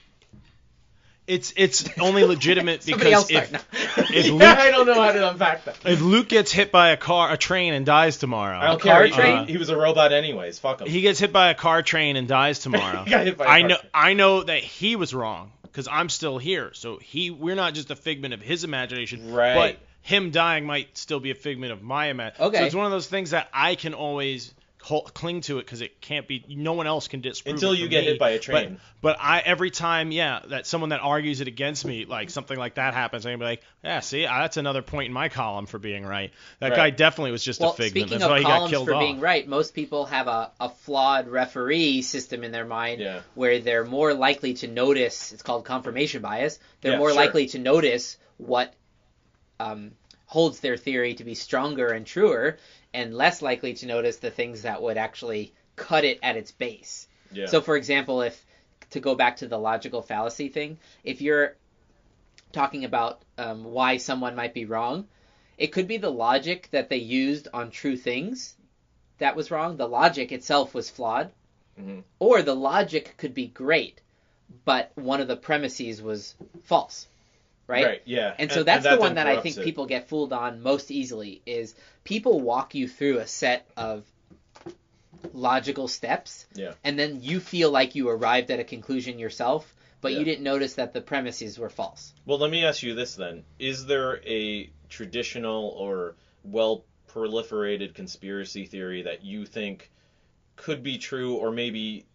It's only legitimate because if Luke, I don't know how to unpack that. If Luke gets hit by a train and dies tomorrow... I don't care. Train? He was a robot anyways. Fuck him. He gets hit by a car train and dies tomorrow. He got hit by a car train. I know that he was wrong. Because I'm still here, so we're not just a figment of his imagination, but him dying might still be a figment of my imagination. Okay. So it's one of those things that I can always cling to it because it can't be. No one else can disprove until you get hit by a train. But every time, that someone that argues it against me, like something like that happens, I'm gonna be like, see, that's another point in my column for being right. That guy definitely was just a figment. Speaking That's why of he got columns killed for off. being right, most people have a flawed referee system in their mind where they're more likely to notice. It's called confirmation bias. They're more likely to notice what holds their theory to be stronger and truer, and less likely to notice the things that would actually cut it at its base. Yeah. So, for example, to go back to the logical fallacy thing, if you're talking about why someone might be wrong. It could be the logic that they used on true things that was wrong. The logic itself was flawed. Mm-hmm. Or the logic could be great, but one of the premises was false. Right? Yeah. And so that's the one that I think it. people get fooled on most easily is people walk you through a set of logical steps, and then you feel like you arrived at a conclusion yourself, but you didn't notice that the premises were false. Well, let me ask you this then. Is there a traditional or well-proliferated conspiracy theory that you think could be true or maybe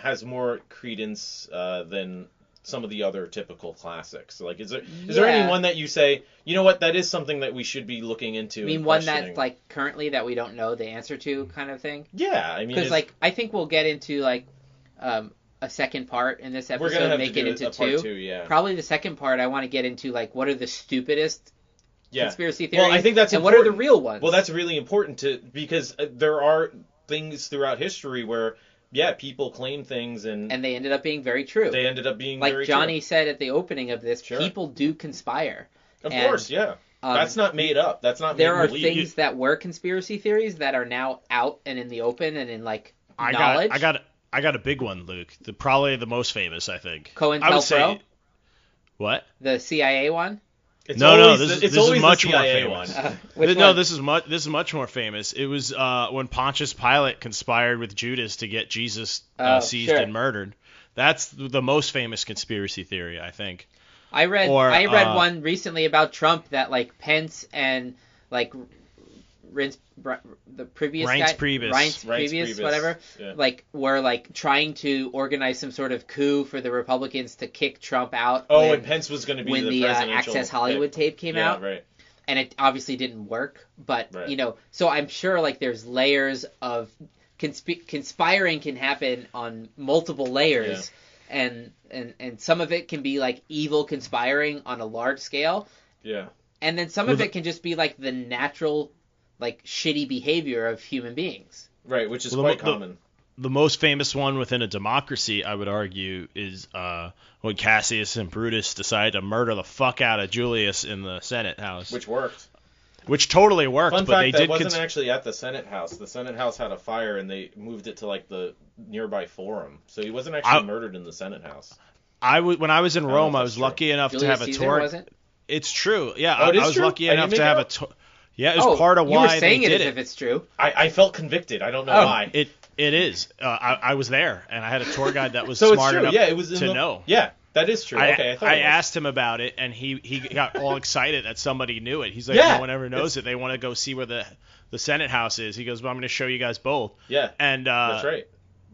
has more credence than some of the other typical classics? Like, is there any one that you say, you know what, that is something that we should be looking into? I mean, one that's like currently that we don't know the answer to, kind of thing. Yeah, I mean, because like I think we'll get into like a second part in this episode. We're gonna have make to do it into part two. Yeah. Probably the second part. I want to get into like what are the stupidest conspiracy theories. Well, I think that's and important. What are the real ones? Well, that's really important because there are things throughout history where. Yeah, people claim things and they ended up being very true. They ended up being like very Johnny true. said at the opening of this. Sure. People do conspire. Of course, yeah. That's not made up. That's not. There are things that were conspiracy theories that are now out and in the open and in like knowledge. I got a big one, Luke. Probably the most famous, I think. COINTELPRO. What? The CIA one. This is much more famous. This is much more famous. It was when Pontius Pilate conspired with Judas to get Jesus seized and murdered. That's the most famous conspiracy theory, I think. I read one recently about Trump that like Pence and like Reince Priebus, whatever, like were like trying to organize some sort of coup for the Republicans to kick Trump out. And Pence was going to be when the Access Hollywood tape came out. Right. And it obviously didn't work, but so I'm sure like there's layers of conspiring can happen on multiple layers, and some of it can be like evil conspiring on a large scale. Yeah. And then some of it can just be like the natural like shitty behavior of human beings. Right, which is quite common. The most famous one within a democracy, I would argue, is when Cassius and Brutus decided to murder the fuck out of Julius in the Senate House. Which worked. Which totally worked. Fun fact, that wasn't actually at the Senate House. The Senate House had a fire, and they moved it to like the nearby Forum. So he wasn't actually murdered in the Senate House. When I was in Rome, I was lucky enough to have a tour. Wasn't? It's true. Yeah, I was true? lucky enough to have a tour. Yeah, it was part of why you were saying they did it as if it's true. I felt convicted. I don't know why. It is. I was there, and I had a tour guide that was so smart enough to know. Yeah, that is true. I asked him about it, and he got all excited that somebody knew it. He's like, no one ever knows it. They want to go see where the Senate House is. He goes, well, I'm going to show you guys both. Yeah, and that's right.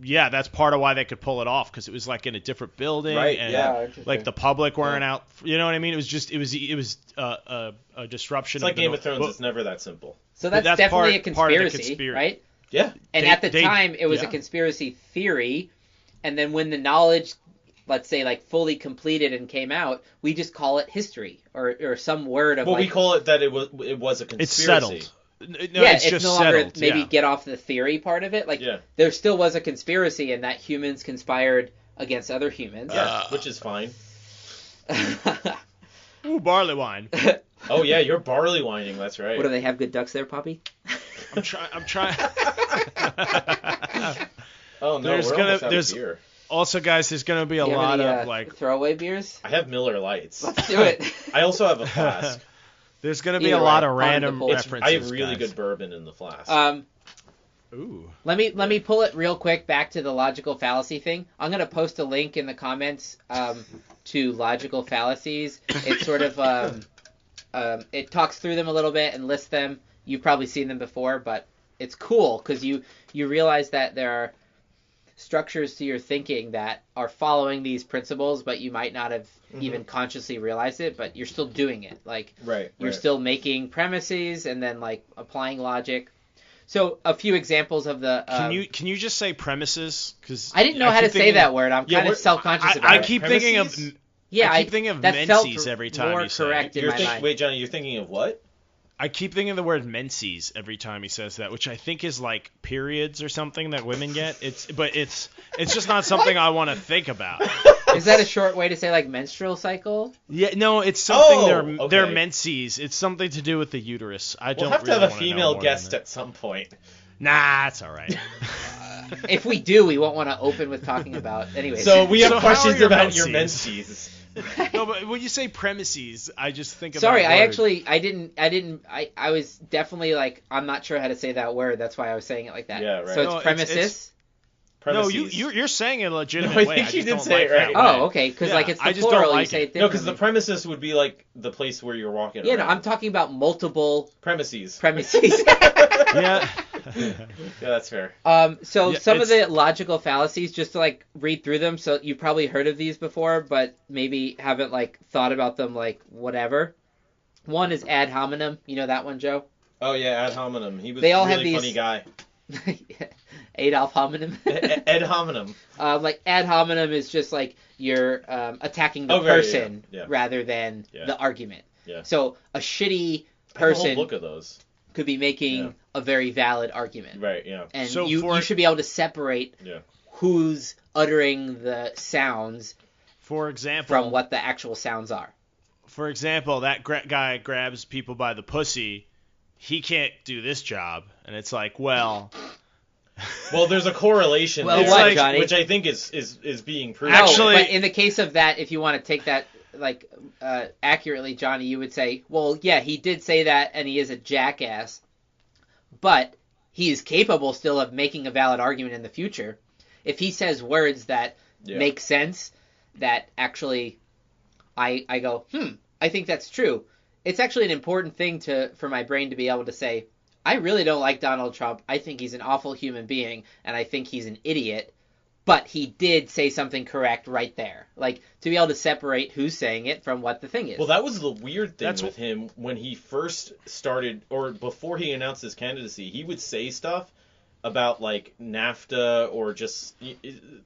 Yeah, that's part of why they could pull it off, because it was like in a different building, right? And like the public weren't out. You know what I mean? It was a disruption. It's like Game of Thrones. It's never that simple. So that's definitely a conspiracy, right? Yeah. And at the time, it was a conspiracy theory, and then when the knowledge, let's say, like fully completed and came out, we just call it history or some word of. Well, we call it that it was a conspiracy. It's settled. No, it's just no longer settled. maybe get off the theory part of it. Like there still was a conspiracy, and that humans conspired against other humans. Yeah, which is fine. Ooh, barley wine. Oh yeah, you're barley wining. That's right. What do they have? Good ducks there, Poppy? I'm trying. Oh no, we're almost out of beer. Also, guys, there's gonna be a lot of like throwaway beers. I have Miller Lights. Let's do it. I also have a flask. There's going to be a lot of random references. I have really good bourbon in the flask. Ooh. Let me pull it real quick back to the logical fallacy thing. I'm going to post a link in the comments to logical fallacies. It's sort of it talks through them a little bit and lists them. You've probably seen them before, but it's cool because you realize that there are structures to your thinking that are following these principles, but you might not have even consciously realized it, but you're still doing it. Like, you're still making premises and then like applying logic. So a few examples of the. Can you just say premises? Because I didn't know how to say that word. I'm kind of self-conscious about it. I keep thinking of. I keep thinking of Menzies every time you say it. Wait, Johnny, you're thinking of what? I keep thinking the word menses every time he says that, which I think is like periods or something that women get. It's just not something I want to think about. Is that a short way to say like menstrual cycle? Yeah, no, it's something okay. they're menses. It's something to do with the uterus. We'll have to have a female guest at some point. Nah, it's all right. If we do, we won't want to open with talking about. Anyways. So we have questions about your menses. No, but when you say premises, I just think about. Sorry, I was definitely like, I'm not sure how to say that word. That's why I was saying it like that. Yeah, right. So it's premises. No, you're saying it a legitimate way. I think just you did don't say like it right. that way. Oh, okay, because like it's the I just plural. don't like you say it it. No, because the premises would be like the place where you're walking. Yeah, around. no, I'm talking about multiple premises. Yeah. Yeah, that's fair. So some of the logical fallacies, just to like read through them, so you've probably heard of these before, but maybe haven't like thought about them like whatever. One is ad hominem. You know that one, Joe? Oh yeah, ad hominem. He was they all a really have these... funny guy. Adolf hominem. Ed hominem. Like ad hominem is just like you're attacking the person rather than the argument. Yeah. So a shitty person I have a whole book of those. Could be making a very valid argument. Right, yeah. And so you should be able to separate who's uttering the sounds for example, from what the actual sounds are. For example, that guy grabs people by the pussy. He can't do this job. And it's like, well, there's a correlation there, like, Johnny? Which I think is being proven. Actually, but in the case of that, if you want to take that like accurately, Johnny, you would say, well, yeah, he did say that, and he is a jackass, but he is capable still of making a valid argument in the future. If he says words that make sense, that actually I go, I think that's true. It's actually an important thing for my brain to be able to say, I really don't like Donald Trump. I think he's an awful human being, and I think he's an idiot. But he did say something correct right there. Like, to be able to separate who's saying it from what the thing is. Well, that was the weird thing with him when he first started, or before he announced his candidacy. He would say stuff about, like, NAFTA or just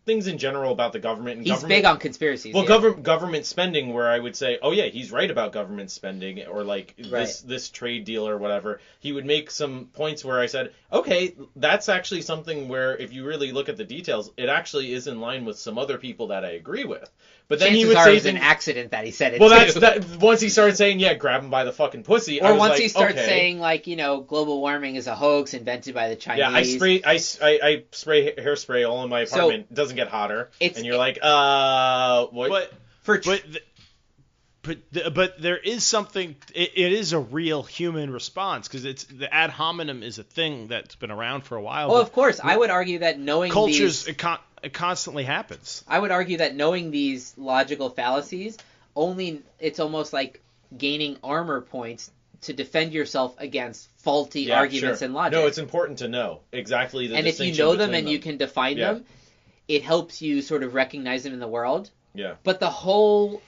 things in general about the government. And he's big on conspiracies. Well, government spending, where I would say, oh, yeah, he's right about government spending, or, like, this trade deal or whatever. He would make some points where I said, okay, that's actually something where, if you really look at the details, it actually is in line with some other people that I agree with. But then he would say it was an accident that he said it. Well, once he started saying, grab him by the fucking pussy. Or once he starts saying, like, global warming is a hoax invented by the Chinese. Yeah, I spray hairspray all in my apartment. It doesn't get hotter. And you're like, what? But there is something. It is a real human response, because the ad hominem is a thing that's been around for a while. Oh, of course. I would argue that knowing cultures, it constantly happens. I would argue that knowing these logical fallacies, it's almost like gaining armor points to defend yourself against faulty arguments and logic. No, it's important to know exactly the distinction. And if you know them and you can define them, it helps you sort of recognize them in the world. Yeah. But the whole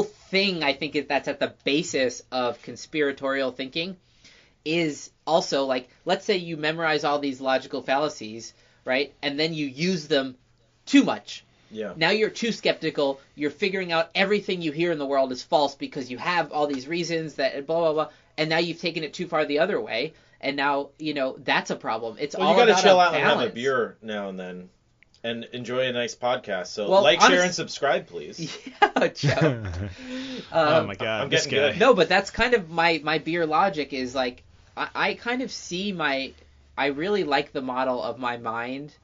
thing, I think, that's at the basis of conspiratorial thinking is also, like, let's say you memorize all these logical fallacies, right? And then you use them too much. Yeah. Now you're too skeptical. You're figuring out everything you hear in the world is false because you have all these reasons that blah, blah, blah. And now you've taken it too far the other way. And now, that's a problem. It's all about you got to chill out balance. and have a beer now and then. And enjoy a nice podcast. So share, and subscribe, please. Yeah, Joe. Oh my God, I'm getting good. No, but that's kind of my beer logic is like, I kind of see I really like the model of my mind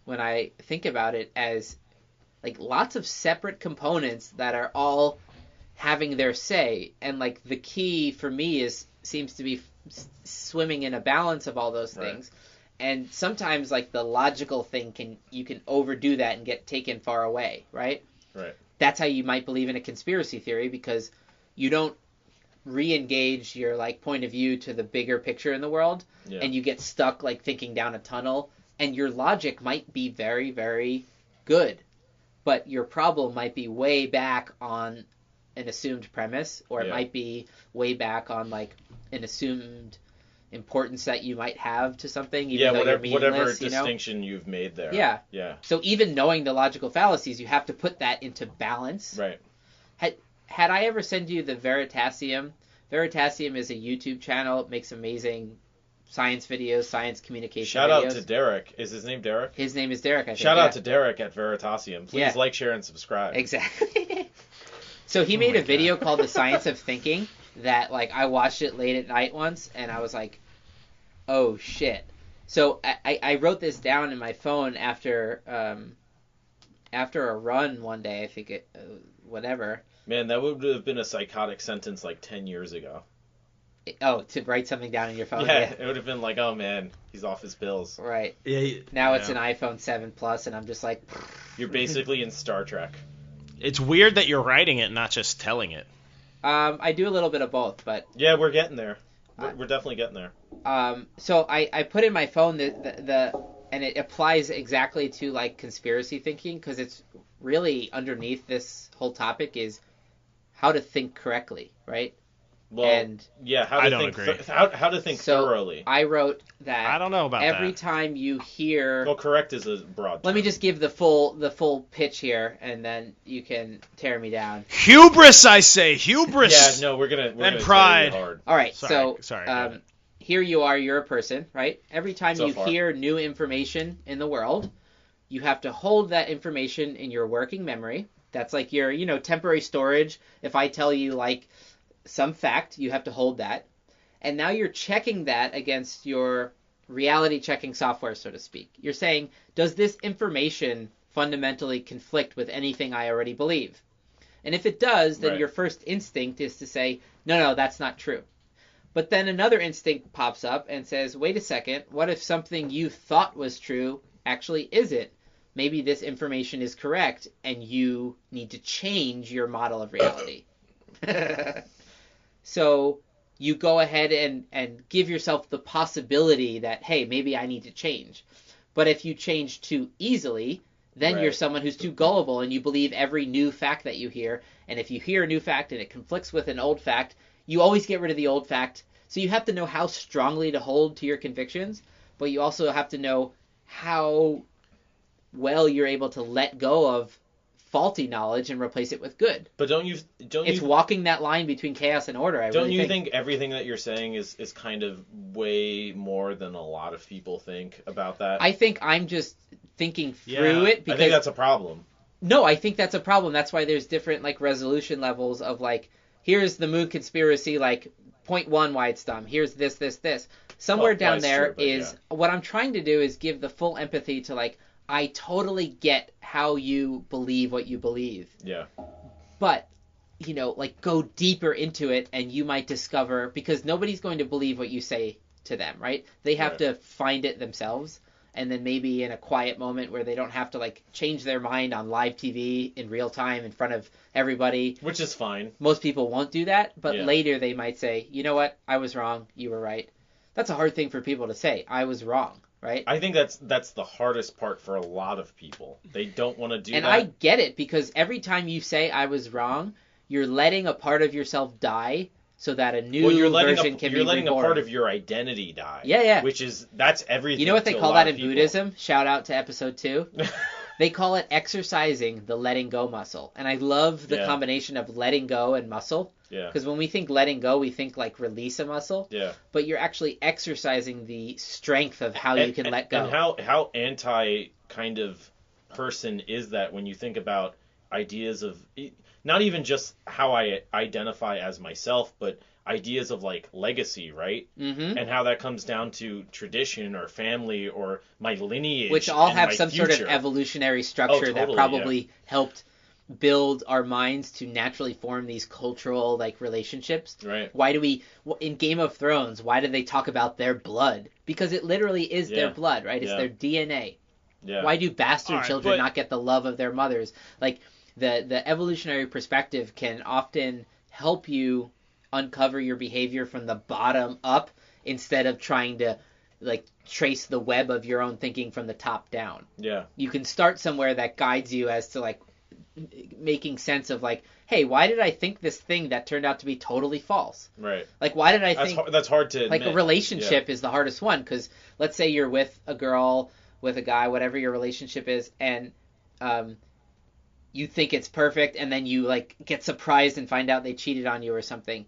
when I think about it as like lots of separate components that are all having their say. And like the key for me seems to be swimming in a balance of all those things. Right. And sometimes, like, the logical thing you can overdo that and get taken far away, right? Right. That's how you might believe in a conspiracy theory, because you don't re-engage your, like, point of view to the bigger picture in the world, and you get stuck, like, thinking down a tunnel, and your logic might be very, very good, but your problem might be way back on an assumed premise, or it might be way back on, like, an assumed importance that you might have to something, even though you're meaningless, whatever distinction you've made there. Yeah. Yeah. So even knowing the logical fallacies, you have to put that into balance. Right. Had I ever sent you the Veritasium Veritasium is a YouTube channel. It makes amazing science videos, science communication Shout videos. out to Derek. Is his name Derek? His name is Derek, I think. Shout out to Derek at Veritasium. Please Yeah. like, share, and subscribe. Exactly. So he made a video called The Science of Thinking that, like, I watched it late at night once, and I was like, oh, shit. So I wrote this down in my phone after a run one day, I think whatever. Man, that would have been a psychotic sentence like 10 years ago. Oh, to write something down in your phone? Yeah, it would have been like, oh man, he's off his pills. Right. Yeah, Now it's an iPhone 7 Plus, and I'm just like... You're basically in Star Trek. It's weird that you're writing it, not just telling it. I do a little bit of both, but... Yeah, we're getting there. We're definitely getting there. So I put in my phone and it applies exactly to, like, conspiracy thinking, because it's really underneath this whole topic is how to think correctly, right? Well, and yeah, how to I don't think agree. how to think thoroughly. I wrote that I don't know about every that. time you hear... Well, correct is a broad term. Let me just give the full pitch here, and then you can tear me down. Hubris, I say, hubris. Yeah, no, we're gonna And pride. tear you hard. All right, Sorry, so go ahead. here you are, you're a person, right? Every time So you far. hear new information in the world, you have to hold that information in your working memory. That's like your, temporary storage. If I tell you, like, some fact, you have to hold that. And now you're checking that against your reality checking software, so to speak. You're saying, does this information fundamentally conflict with anything I already believe? And if it does, then Right. your first instinct is to say, no, that's not true. But then another instinct pops up and says, wait a second, what if something you thought was true actually isn't? Maybe this information is correct and you need to change your model of reality. So you go ahead and give yourself the possibility that, hey, maybe I need to change. But if you change too easily, then Right. you're someone who's too gullible and you believe every new fact that you hear. And if you hear a new fact and it conflicts with an old fact, you always get rid of the old fact. So you have to know how strongly to hold to your convictions, but you also have to know how well you're able to let go of faulty knowledge and replace it with good. But It's walking that line between chaos and order. Don't you think everything that you're saying is kind of way more than a lot of people think about that? I think I'm just thinking through it because I think that's a problem. No, I think that's a problem. That's why there's different, like, resolution levels of, like, here's the moon conspiracy, like, 0.1 why it's dumb. Here's this. Somewhere Well, down it's there true, but is what I'm trying to do is give the full empathy to, like, I totally get how you believe what you believe. Yeah. But, like, go deeper into it and you might discover, because nobody's going to believe what you say to them, right? They have Right. to find it themselves. And then maybe in a quiet moment where they don't have to, like, change their mind on live TV in real time in front of everybody. Which is fine. Most people won't do that, but Yeah. later they might say, you know what, I was wrong, you were right. That's a hard thing for people to say, I was wrong, right? I think that's the hardest part for a lot of people. They don't want to do And that. I get it, because every time you say I was wrong, you're letting a part of yourself die so that a new version can be you're letting reborn. a part of your identity die. Yeah. That's everything. You know what they to a call lot that of in people. Buddhism? Shout out to episode 2. They call it exercising the letting go muscle. And I love the Yeah. combination of letting go and muscle. Yeah. Because when we think letting go, we think like release a muscle. Yeah. But you're actually exercising the strength of how you can let go. And how anti kind of person is that when you think about ideas of not even just how I identify as myself, but ideas of like legacy, right? Mm-hmm. And how that comes down to tradition or family or my lineage, Which all and have my some sort of future. evolutionary structure that totally, probably helped build our minds to naturally form these cultural like relationships. Right. Why do we in Game of Thrones, why do they talk about their blood? Because it literally is their Yeah. blood, right? It's Yeah. their DNA. Yeah. Why do bastard All right, children but- not get the love of their mothers? Like the evolutionary perspective can often help you uncover your behavior from the bottom up instead of trying to like trace the web of your own thinking from the top down. Yeah. You can start somewhere that guides you as to like making sense of like, hey, why did I think this thing that turned out to be totally false? Right. Like, why did I That's think hard, that's hard to like admit. a relationship is the hardest one? Because let's say you're with a girl, with a guy, whatever your relationship is, and you think it's perfect, and then you like get surprised and find out they cheated on you or something.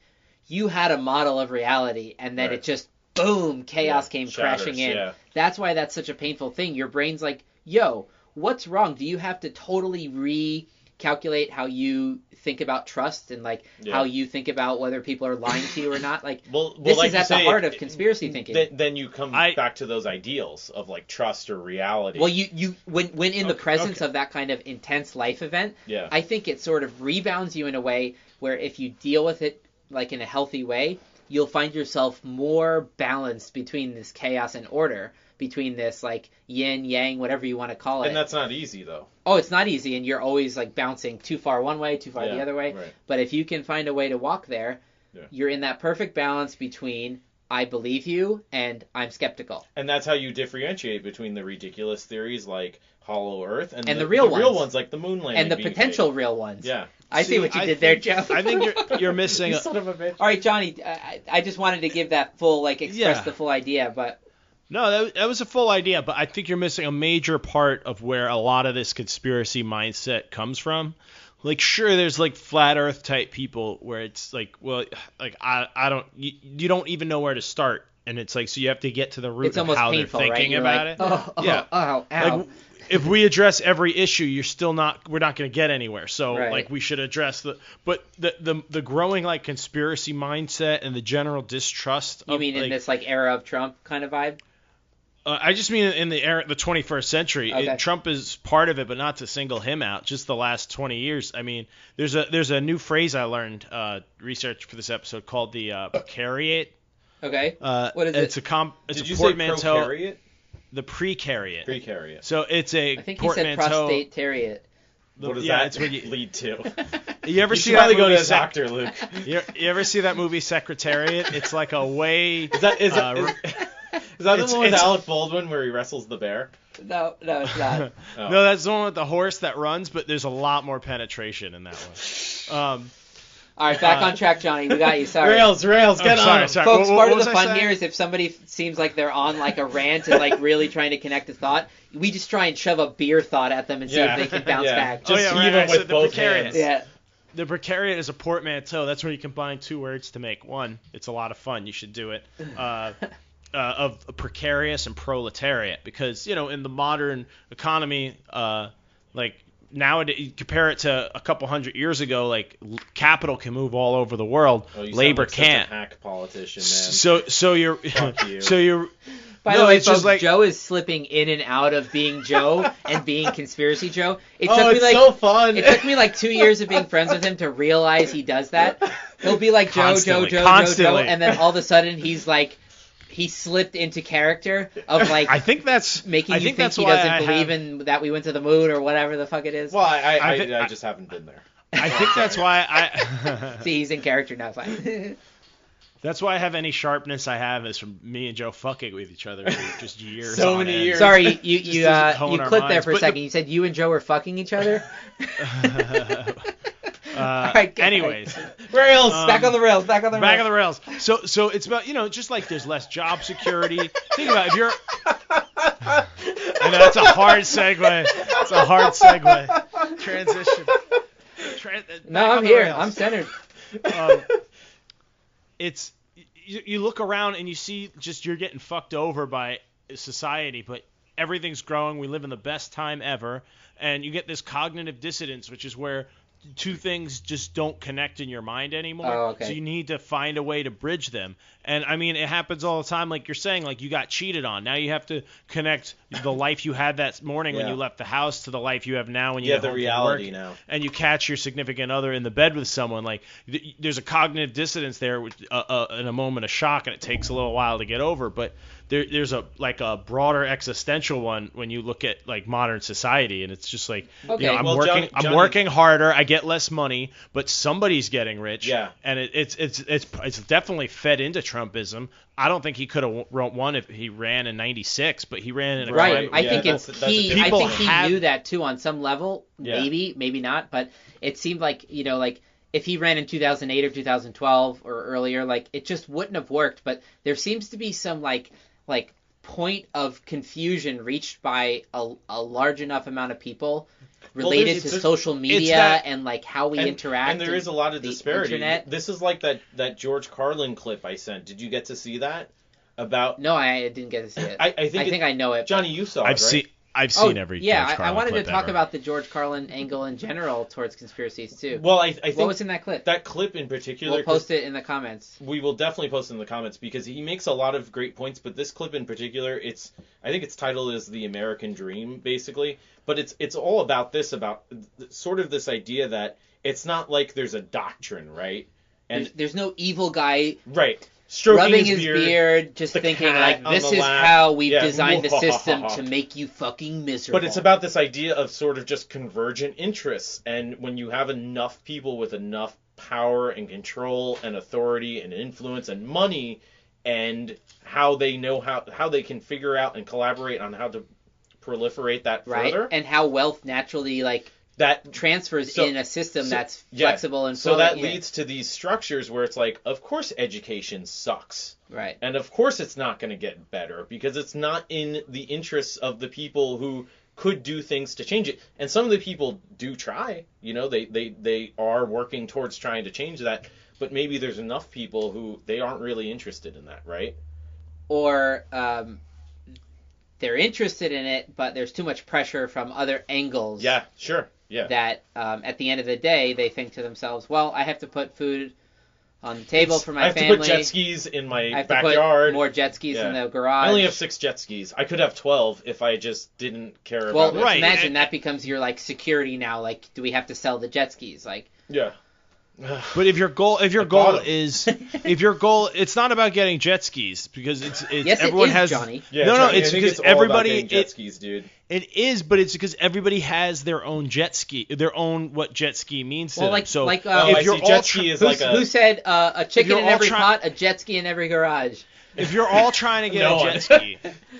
you had a model of reality, and then it just, boom, chaos came crashing in. Yeah. That's why that's such a painful thing. Your brain's like, yo, what's wrong? Do you have to totally recalculate how you think about trust and how you think about whether people are lying to you or not? This is at the heart of conspiracy thinking. Then you come back to those ideals of trust or reality. Well, you when in the presence of that kind of intense life event, I think it sort of rebounds you in a way where if you deal with it in a healthy way, you'll find yourself more balanced between this chaos and order, between this yin yang, whatever you want to call it. And that's not easy though. Oh, it's not easy, and you're always bouncing too far one way, too far the other way. Right. But if you can find a way to walk there, you're in that perfect balance between I believe you and I'm skeptical. And that's how you differentiate between the ridiculous theories like Hollow Earth and the real ones like the moon landing and the potential real ones. Yeah. I see what you did there, Joe. I think you're missing you son of a bitch. All right, Johnny, I just wanted to give that full express the full idea, but no, that was a full idea, but I think you're missing a major part of where a lot of this conspiracy mindset comes from. Sure, there's flat Earth type people where it's I don't, you don't even know where to start, and it's so you have to get to the root of how painful, they're thinking about it. Ow. If we address every issue, we're not going to get anywhere. So we should address the growing conspiracy mindset and the general distrust. You mean in this era of Trump kind of vibe? I just mean in the 21st century. Okay. Trump is part of it, but not to single him out. Just the last 20 years. I mean, there's a new phrase I learned research for this episode called the precariat. Okay. What is it? Did you say procariat? The precariat. Precariat. So it's a I think he said prostate-tariat. What does that lead to? You ever see that movie? Go to the doctor, Luke. You ever see that movie Secretariat? It's like a way. Is that the one with Alec Baldwin where he wrestles the bear? No, it's not. Oh. No, that's the one with the horse that runs, but there's a lot more penetration in that one. All right, back on track, Johnny. We got you. Sorry. Rails, get on. Sorry. Folks, part of the fun here is if somebody seems like they're on a rant and really trying to connect a thought, we just try and shove a beer thought at them and see if they can bounce back. Just heave them with both hands. Yeah. The precariat is a portmanteau. That's where you combine two words to make one. It's a lot of fun. You should do it. Of precarious and proletariat, because in the modern economy, nowadays, you compare it to a couple hundred years ago, capital can move all over the world. Labor can't. Such a hack politician, man. So you're Fuck you. so you're. By the way, folks, Joe is slipping in and out of being Joe and being conspiracy Joe. It's so fun. It took me 2 years of being friends with him to realize he does that. He'll be like Joe, Joe, and then all of a sudden he's he slipped into character of I think that's making you think he doesn't believe in that we went to the moon or whatever the fuck it is. Well, I just haven't been there. I think that's why I see he's in character now. Fine. That's why I have any sharpness I have is from me and Joe fucking with each other for just years. So many years. Sorry, you clipped there for a second. You said you and Joe were fucking each other. Right, anyways, rails back on the rails. Back on the rails. So it's about just there's less job security. Think about it, if you're. I know that's a hard segue. It's a hard segue. Transition. No, I'm here. I'm centered. It's you look around and you see you're getting fucked over by society, but everything's growing. We live in the best time ever, and you get this cognitive dissonance, which is where two things just don't connect in your mind anymore. Oh, okay. So you need to find a way to bridge them. And I mean, it happens all the time. Like you're saying, you got cheated on. Now you have to connect the life you had that morning when you left the house to the life you have now when you have the reality now. And you catch your significant other in the bed with someone. There's a cognitive dissonance there in a moment of shock, and it takes a little while to get over. But there's a broader existential one when you look at modern society, and it's just I'm working harder, I get less money, but somebody's getting rich. Yeah. And it's definitely fed into Trumpism. I don't think he could have won if he ran in '96, but he ran in a right. I think he have, knew that too on some level. Maybe not, but it seemed like if he ran in 2008 or 2012 or earlier, it just wouldn't have worked. But there seems to be some point of confusion reached by a large enough amount of people related to social media and like how we interact. And there is a lot of disparity. Internet. This is like that George Carlin clip I sent. Did you get to see that? About No, I didn't get to see it. I think I know it. Johnny, you saw it, right? I've seen every George Carlin I wanted to clip talk ever. about the George Carlin angle in general towards conspiracies too. Well, I think what was in that clip? That clip in particular. We'll post it in the comments. We will definitely post it in the comments because he makes a lot of great points. But this clip in particular, I think its title is "The American Dream," basically. But it's all about sort of this idea that it's not like there's a doctrine, right? And there's no evil guy, right? Stroking rubbing his beard, just thinking like, this is how we've designed the system to make you fucking miserable. But it's about this idea of sort of just convergent interests. And when you have enough people with enough power and control and authority and influence and money, and how they know how they can figure out and collaborate on how to proliferate that further. Right, and how wealth naturally that transfers in a system that's flexible and so that leads to these structures where it's like, of course education sucks, right? And of course it's not going to get better because it's not in the interests of the people who could do things to change it. And some of the people do try, they are working towards trying to change that, but maybe there's enough people who they aren't really interested in that, right? Or they're interested in it, but there's too much pressure from other angles. Yeah, sure. Yeah. That at the end of the day, they think to themselves, well, I have to put food on the table for my family. I have to put jet skis in my backyard. I have to put more jet skis in the garage. I only have 6 jet skis. I could have 12 if I just didn't care about it. Well, imagine that becomes your security now. Like, do we have to sell the jet skis? Yeah. But if your goal is it's not about getting jet skis because it's yes, everyone it is, has Johnny. Yeah, no, Johnny, it's because everybody jet skis, dude. It is, but it's because everybody has their own jet ski, what jet ski means to them. So if you're jet ski is who said a chicken in every pot, a jet ski in every garage? If you're all trying to get a jet ski,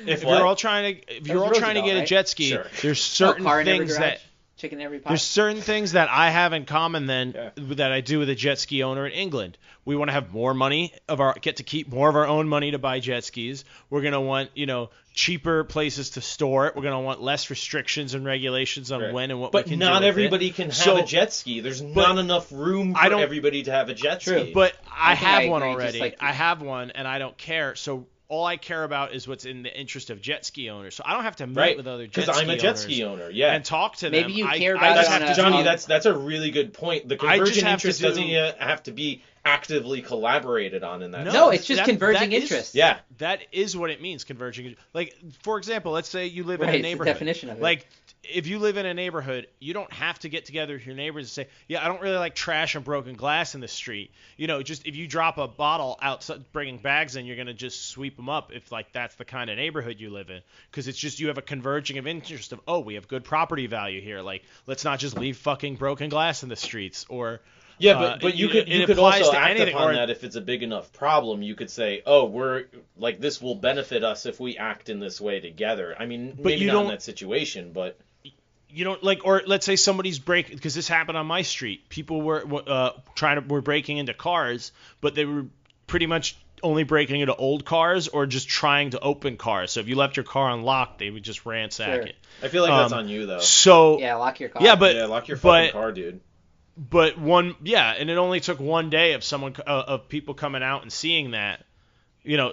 if you're all trying to get a jet ski, there's certain things that. Chicken every pot. There's certain things that I have in common that I do with a jet ski owner in England. We want to have more money get to keep more of our own money to buy jet skis. We're going to want, cheaper places to store it. We're going to want less restrictions and regulations on when and what we can do. But not everybody can have a jet ski. There's not enough room for everybody to have a jet ski. But I have one already. I have one and I don't care. So all I care about is what's in the interest of jet ski owners. So I don't have to meet with other jet ski owners. Because I'm a jet ski owner, and talk to them. Maybe you care about Johnny, that's a really good point. The convergent interest doesn't have to be actively collaborated on in that. No, it's just converging interests. Yeah. That is what it means, converging. Like, for example, let's say you live in a neighborhood. The definition of it. Like, if you live in a neighborhood, you don't have to get together with your neighbors and say, yeah, I don't really like trash and broken glass in the street. Just if you drop a bottle outside, bringing bags in, you're going to just sweep them up if, that's the kind of neighborhood you live in. Because it's just you have a converging of interest of, oh, we have good property value here. Like, let's not just leave fucking broken glass in the streets. Or yeah, but you could also act upon that if it's a big enough problem. You could say, oh, this will benefit us if we act in this way together. I mean, maybe not in that situation, but... You don't or let's say somebody's breaking, because this happened on my street. People were breaking into cars, but they were pretty much only breaking into old cars or just trying to open cars. So if you left your car unlocked, they would just ransack it. I feel like that's on you though. So lock your car. Yeah, but lock your fucking car, dude. But and it only took one day of people coming out and seeing that,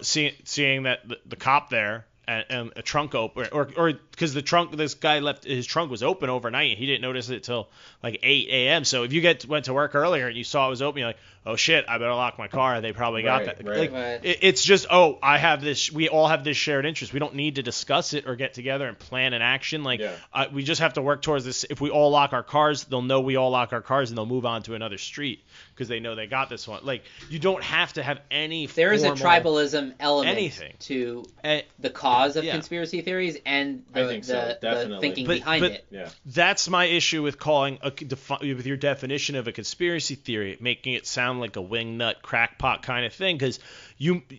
seeing that the cop there. And a trunk open, or because this guy left his trunk was open overnight and he didn't notice it till 8 a.m. So if you went to work earlier and you saw it was open, you're like, oh shit, I better lock my car. They probably got that. Right. It's just, I have this. We all have this shared interest. We don't need to discuss it or get together and plan an action. We just have to work towards this. If we all lock our cars, they'll know we all lock our cars and they'll move on to another street because they know they got this one. You don't have to have any. There is a tribalism element to the cause of conspiracy theories and the thinking behind it. Yeah. That's my issue with calling with your definition of a conspiracy theory, making it sound like a wingnut crackpot kind of thing, because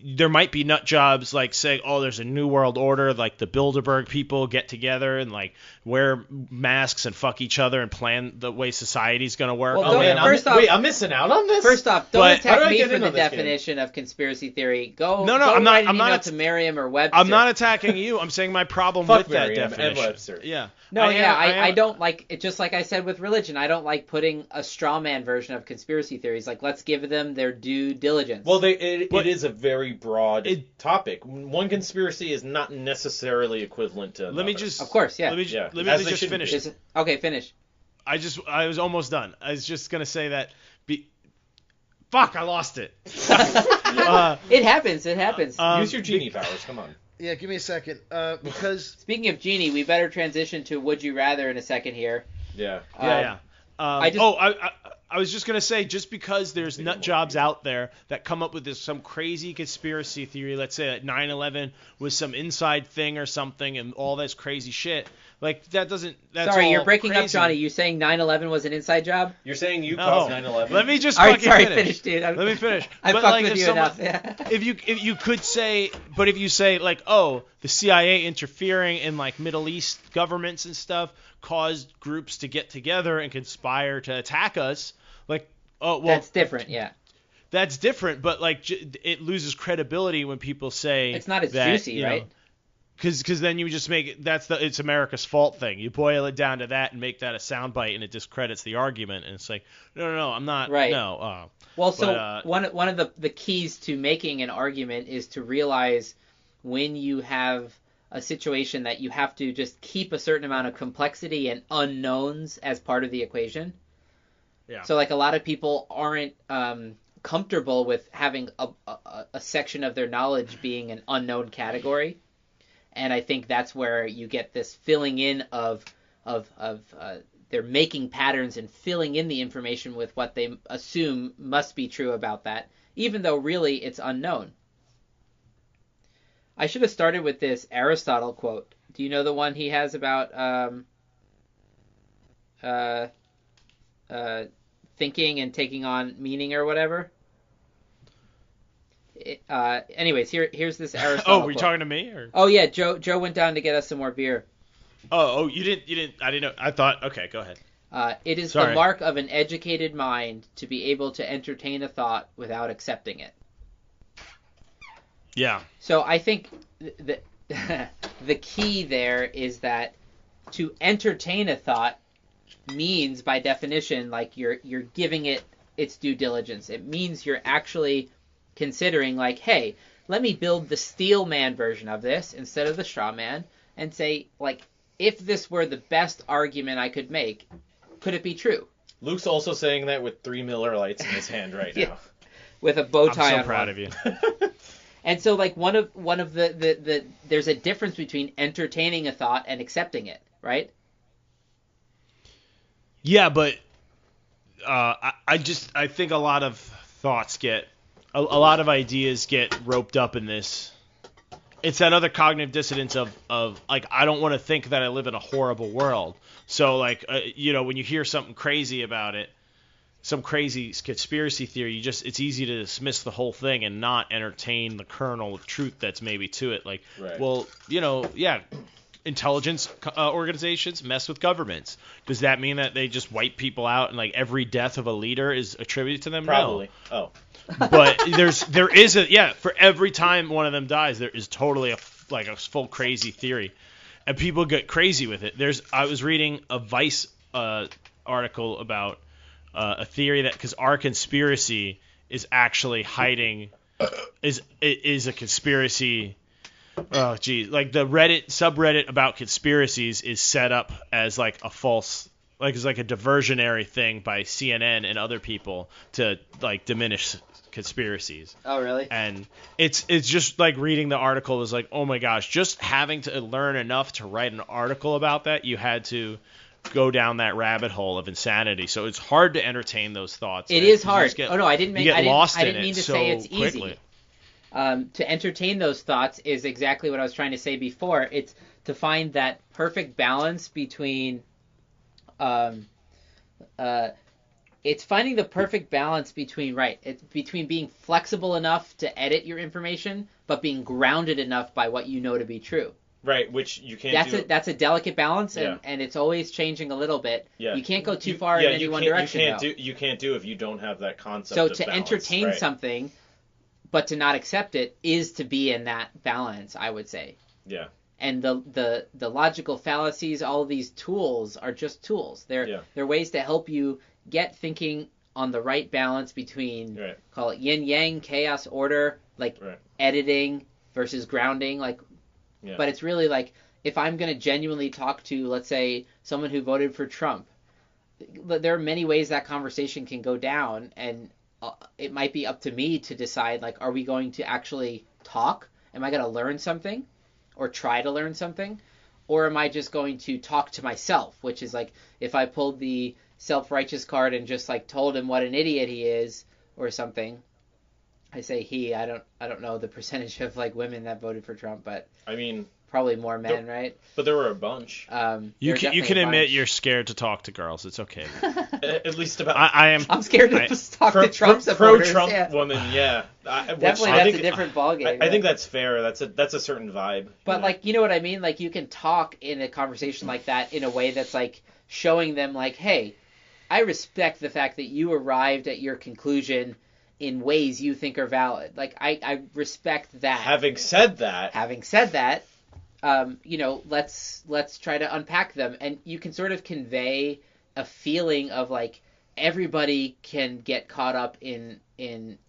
there might be nut jobs like saying, oh, there's a new world order, like the Bilderberg people get together and like wear masks and fuck each other and plan the way society's gonna work. Well, I'm missing out on this. First off, don't attack me for the definition of conspiracy theory. Go. I'm not to Merriam or Webster. I'm not attacking you. I'm saying my problem with that definition. And Webster. Yeah. No, I don't like it. Just like I said with religion, I don't like putting a straw man version of conspiracy theories. Like, let's give them their due diligence. Well, it is a very broad topic. One conspiracy is not necessarily equivalent to another. Of course, yeah. Let me just finish. Okay, finish. I was almost done. I was just gonna say that. Fuck! I lost it. It happens. Use your genie powers. Come on. Yeah, give me a second. Because speaking of genie, we better transition to Would You Rather in a second here. Yeah. I was just going to say, just because there's nut jobs out there that come up with some crazy conspiracy theory, let's say that 9/11 was some inside thing or something and all this crazy shit, like that's Sorry, you're breaking crazy. up, Johnny. You saying 9/11 was an inside job? You're saying you caused 9/11? Let me just finish, dude. Let me finish. I fucked with you enough. If you could say, but if you say like, oh, the CIA interfering in like Middle East governments and stuff caused groups to get together and conspire to attack us, like, oh, well, that's different, yeah. That's different, but like it loses credibility when people say it's not as juicy, right? Because then you just make it's America's fault thing. You boil it down to that and make that a soundbite, and it discredits the argument. And it's like, no, I'm not. Right. No. One of the keys to making an argument is to realize when you have a situation that you have to just keep a certain amount of complexity and unknowns as part of the equation. Yeah. So like a lot of people aren't comfortable with having a section of their knowledge being an unknown category. And I think that's where you get this filling in of they're making patterns and filling in the information with what they assume must be true about that, even though really it's unknown. I should have started with this Aristotle quote. Do you know the one he has about thinking and taking on meaning or whatever? Anyways, here's this Aristotle. Oh, were you talking to me? Or? Oh yeah, Joe went down to get us some more beer. Oh, you didn't. I didn't know. I thought. Okay, go ahead. It is the mark of an educated mind to be able to entertain a thought without accepting it. Yeah. So I think the key there is that to entertain a thought means, by definition, like you're giving it its due diligence. It means you're actually considering, like, hey, let me build the steel man version of this instead of the straw man, and say, like, if this were the best argument I could make, could it be true? Luke's also saying that with 3 Miller Lights in his hand right now. With a bow tie on. I'm so proud of you. And so, like, one of the there's a difference between entertaining a thought and accepting it, right? Yeah, but I think a lot of thoughts a lot of ideas get roped up in this. It's that other cognitive dissonance of like, I don't want to think that I live in a horrible world. So like, when you hear something crazy about it, some crazy conspiracy theory, it's easy to dismiss the whole thing and not entertain the kernel of truth that's maybe to it. Like, right. Well, intelligence organizations mess with governments. Does that mean that they just wipe people out and like every death of a leader is attributed to them? Probably. No. Oh. But there is for every time one of them dies, there is totally a full crazy theory, and people get crazy with it. I was reading a Vice article about a theory that because our conspiracy is actually hiding is a conspiracy. Oh geez, like the Reddit subreddit about conspiracies is set up as like a false, like it's like a diversionary thing by CNN and other people to like diminish conspiracies. Oh really? And it's just like reading the article is like, oh my gosh, just having to learn enough to write an article about that, you had to go down that rabbit hole of insanity. So it's hard to entertain those thoughts. It is hard. I didn't mean to say it's quickly. Easy. To entertain those thoughts is exactly what I was trying to say before. It's to find that perfect balance between it's finding the perfect balance between it's between being flexible enough to edit your information, but being grounded enough by what you know to be true. Right, which you can't That's a delicate balance, Yeah. and it's always changing a little bit. Yeah. You can't go too far in any one direction. You can't do if you don't have that concept. So of to balance, entertain right. something, but to not accept it, is to be in that balance, I would say. Yeah. And the logical fallacies, all of these tools are just tools. They're ways to help you get thinking on the right balance between call it yin yang, chaos, order, editing versus grounding, But it's really if I'm going to genuinely talk to, let's say, someone who voted for Trump, there are many ways that conversation can go down, and it might be up to me to decide, are we going to actually talk? Am I going to learn something or try to learn something? Or am I just going to talk to myself, which is if I pulled the self-righteous card and just told him what an idiot he is or something. I say he, I don't know the percentage of women that voted for Trump, but I mean, probably more men, right? But there were a bunch. You can admit you're scared to talk to girls. It's okay. At least about. I'm scared to talk to Trump supporters. Pro-Trump woman, yeah. Definitely, that's a different ballgame. I think that's fair. That's a certain vibe. But you know what I mean? You can talk in a conversation like that in a way that's showing them hey, I respect the fact that you arrived at your conclusion in ways you think are valid. I respect that. Having said that, let's try to unpack them, and you can sort of convey a feeling of everybody can get caught up in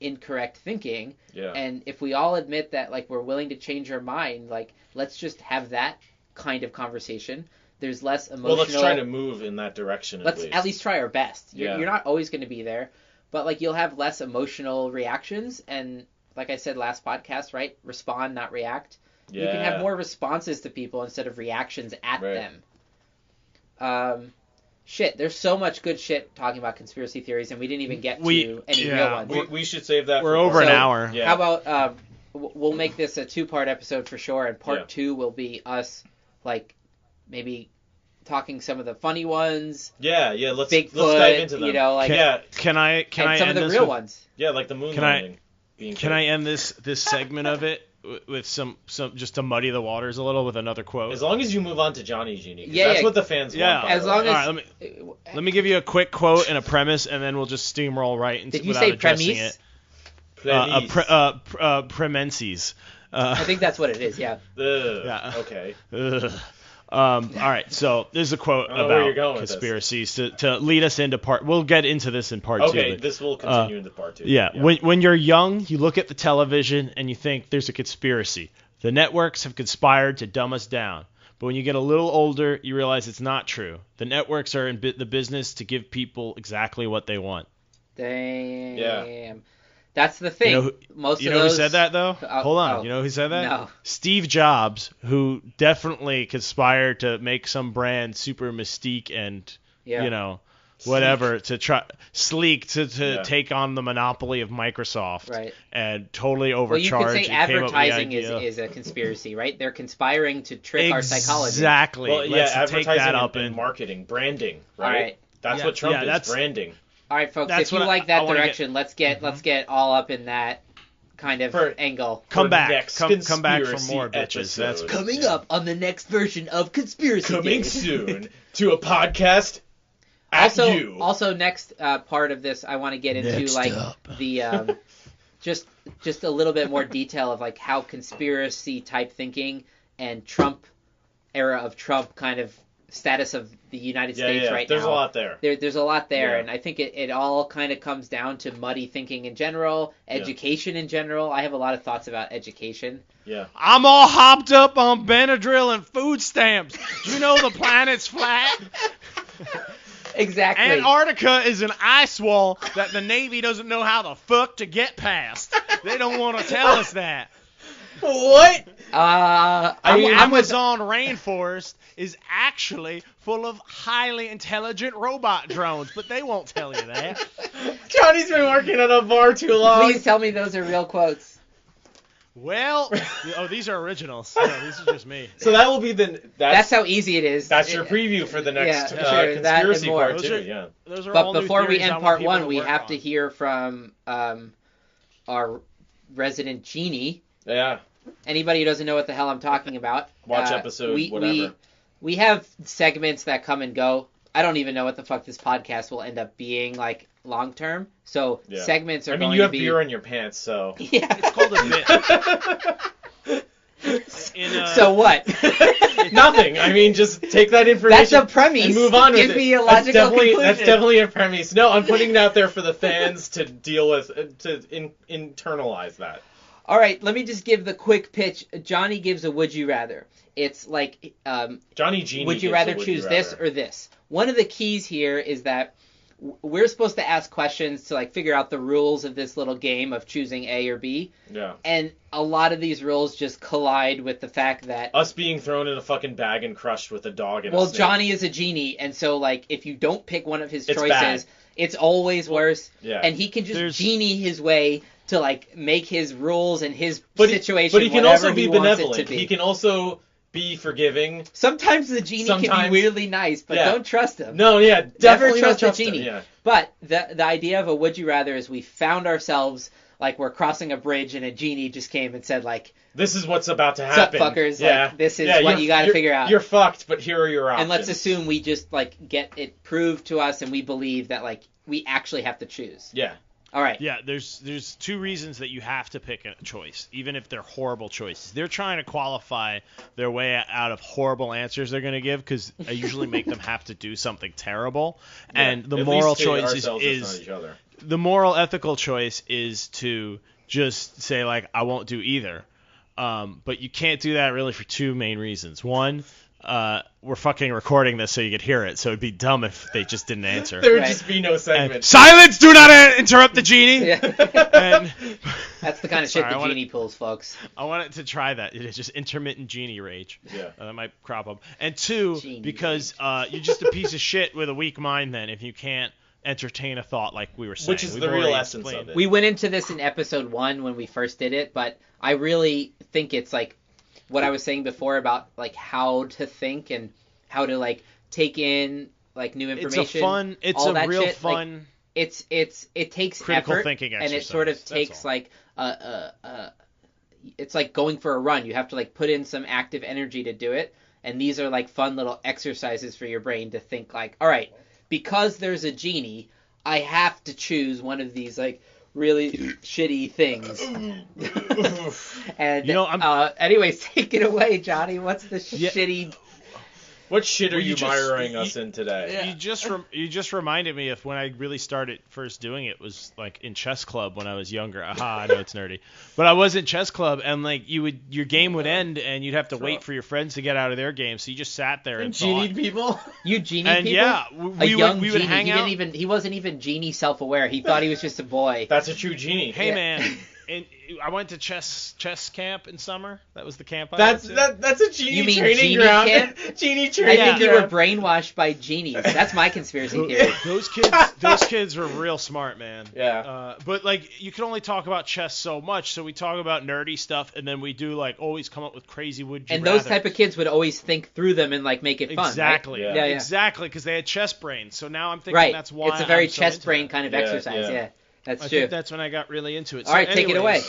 incorrect thinking. Yeah. And if we all admit that we're willing to change our mind, let's just have that kind of conversation. There's less emotional. Well, let's try to move in that direction. Let's at least try our best. Yeah. You're not always going to be there, but you'll have less emotional reactions, and like I said last podcast, right? Respond, not react. Yeah. You can have more responses to people instead of reactions at them. There's so much good shit talking about conspiracy theories, and we didn't even get to any real ones. We should save that. We're over an hour. Yeah. How about we'll make this a 2-part episode for sure, and part 2 will be us maybe talking some of the funny ones. Yeah. Let's Bigfoot, dive into them. Can I and some of the real ones. Yeah, the moon landing. Can I end this segment of it with some just to muddy the waters a little with another quote? As long as you move on to Johnny's unique. That's what the fans want. As long as. All right, let me give you a quick quote and a premise, and then we'll just steamroll right into Did you without say addressing premise? it. Premenses. I think that's what it is. Yeah. Yeah. Okay. All right, so there's a quote about conspiracies to lead us into part. We'll get into this in part 2. Okay, this will continue into part 2. Yeah, when you're young, you look at the television and you think there's a conspiracy. The networks have conspired to dumb us down. But when you get a little older, you realize it's not true. The networks are in the business to give people exactly what they want. Damn. Yeah. That's the thing. You know who said that, though? Hold on. You know who said that? No. Steve Jobs, who definitely conspired to make some brand super mystique and, whatever, to try sleek to take on the monopoly of Microsoft. Right. And totally overcharge. Well, you could say advertising is a conspiracy, right? They're conspiring to trick our psychology. Exactly. Well, advertising take that up and marketing, branding, right? All right. That's what Trump is, branding. All right, folks, if you like that direction, let's get all up in that kind of angle. Come back for more, bitches. That's coming up on the next version of Conspiracy Coming Days. soon to a podcast Also, next part of this, I want to get into the just a little bit more detail of how conspiracy type thinking and era of Trump kind of status of the United States right There's now. A lot there. There's a lot there, and I think it all kind of comes down to muddy thinking in general, education in general. I have a lot of thoughts about education. Yeah. I'm all hopped up on Benadryl and food stamps. You know the planet's flat. Exactly. Antarctica is an ice wall that the Navy doesn't know how the fuck to get past. They don't want to tell us that. What? Amazon rainforest is actually full of highly intelligent robot drones, but they won't tell you that. Johnny's been working at a bar too long. Please tell me those are real quotes. Well, these are originals. No, these are just me. So that will be that's how easy it is. That's your preview for the next sure, conspiracy part too. too. Yeah. Those are but all before we end part one, we have on. to hear from our resident genie. Yeah. Anybody who doesn't know what the hell I'm talking about, watch episode whatever. We have segments that come and go. I don't even know what the fuck this podcast will end up being like long term. So segments are going to be... I mean, you have beer in your pants, so... Yeah. It's called a bit. So what? Nothing. I mean, just take that information. That's a premise. And move on with it. Give me a logical conclusion. That's definitely a premise. No, I'm putting it out there for the fans to deal with, internalize that. All right, let me just give the quick pitch. Johnny gives a would you rather. It's like Johnny Genie. Would you rather choose this or this? One of the keys here is that we're supposed to ask questions to like figure out the rules of this little game of choosing A or B. Yeah. And a lot of these rules just collide with the fact that us being thrown in a fucking bag and crushed with a dog and a snake. Johnny is a genie, and so like if you don't pick one of his choices, bad. It's always worse. Yeah. And he can just genie his way to like make his rules and his situation. But he can also be benevolent. He can also be forgiving. Sometimes the genie can be weirdly nice, but don't trust him. No, yeah, definitely never trust the genie. Yeah. But the idea of a would you rather is we found ourselves like we're crossing a bridge and a genie just came and said like, this is what's about to happen. Sup, fuckers? Yeah. Like, this is what you got to figure out. You're fucked, but here are your options. And let's assume we just like get it proved to us and we believe that like we actually have to choose. Yeah. All right. Yeah, there's two reasons that you have to pick a choice, even if they're horrible choices. They're trying to qualify their way out of horrible answers they're going to give because I usually make them have to do something terrible. Yeah, and the moral choice is the moral ethical choice is to just say like I won't do either. But you can't do that really for two main reasons. One, we're fucking recording this so you could hear it, so it'd be dumb if they just didn't answer. There would just be no segment. And, silence! Do not interrupt the genie! Yeah. And, that's the kind of shit the genie pulls, folks. I wanted to try that. It is just intermittent genie rage. Yeah. That might crop up. And two, genie because you're just a piece of shit with a weak mind then if you can't entertain a thought like we were saying. Which is the real essence of it. We went into this in episode 1 when we first did it, but I really think it's like what I was saying before about like how to think and how to like take in like new information. It's a real fun. Like, it takes critical effort, thinking exercise. And it sort of takes like it's like going for a run. You have to like put in some active energy to do it, and these are like fun little exercises for your brain to think like, all right, because there's a genie, I have to choose one of these like really shitty things. And anyways, take it away, Johnny. What's the shitty? What shit are you miring us in today? Yeah. You just reminded me of when I really started first doing it was like in chess club when I was younger. Aha, I know it's nerdy, but I was in chess club and like your game would end and you'd have to wait for your friends to get out of their game, so you just sat there and genied people. You genied and people. And yeah, we would hang out. He wasn't even genie self-aware. He thought he was just a boy. That's a true genie. Hey man. And I went to chess camp in summer. That was the camp I went to. That's a genie you mean training genie ground. Camp? Genie training I think you ground. were brainwashed by genies. That's my conspiracy theory. Those kids were real smart, man. Yeah. But like you can only talk about chess so much, so we talk about nerdy stuff, and then we do like always come up with crazy would you rather. rather. Those type of kids would always think through them and like make it fun. Exactly. Right? Yeah. Exactly, because they had chess brains. So now I'm thinking that's why it's a very I'm so chess into brain that. kind of exercise. Yeah. That's I true. think that's when I got really into it. All right, take it away.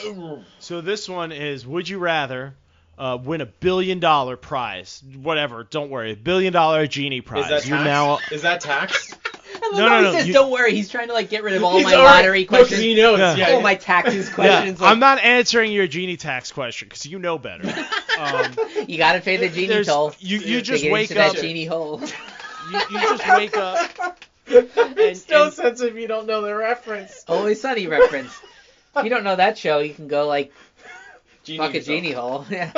So this one is, would you rather win $1 billion prize? Whatever, don't worry, $1 billion genie prize. Is that taxed? Is that taxed? No. He says, don't worry. He's trying to like get rid of all my lottery questions. He knows. Yeah. All my taxes questions. Yeah. I'm not answering your genie tax question because you know better. You got to pay the genie toll. You just wake up. That genie hole. You just wake up. It's no sense if you don't know the reference. Always Sunny reference. If you don't know that show, you can go like fuck a yourself. genie hole. Yeah.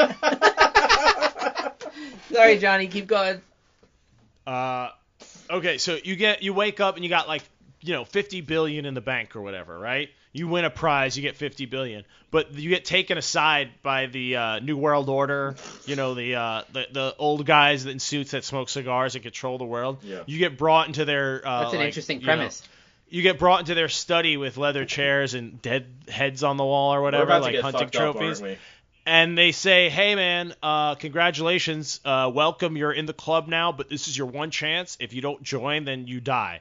Sorry, Johnny. Keep going. Okay, so you wake up and you got like $50 billion in the bank or whatever, right? You win a prize, you get $50 billion, but you get taken aside by the New World Order, the old guys in suits that smoke cigars and control the world. Yeah. You get brought into their that's an interesting premise. You get brought into their study with leather chairs and dead heads on the wall or whatever, like hunting trophies. and they say, hey, man, congratulations, welcome, you're in the club now, but this is your one chance. If you don't join, then you die.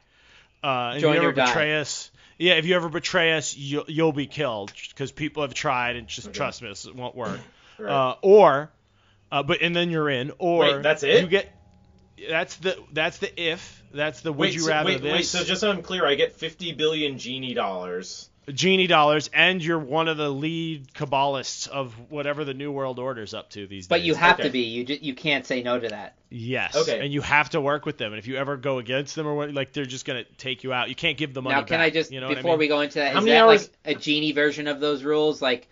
And Join if you or ever die. betray us, if you ever betray us, you'll be killed because people have tried and just trust me, it won't work. Right. And then you're in. Or wait, that's it? You get that's the if. That's the would you rather this. Wait, so just so I'm clear, I get 50 billion genie dollars. Genie dollars, and you're one of the lead Kabbalists of whatever the New World Order's up to these days. But you have to be. You can't say no to that. Yes. Okay. And you have to work with them. And if you ever go against them or what, like they're just gonna take you out. You can't give the money Now, back. can I just before we go into that? How Is many that hours- like a genie version of those rules? Like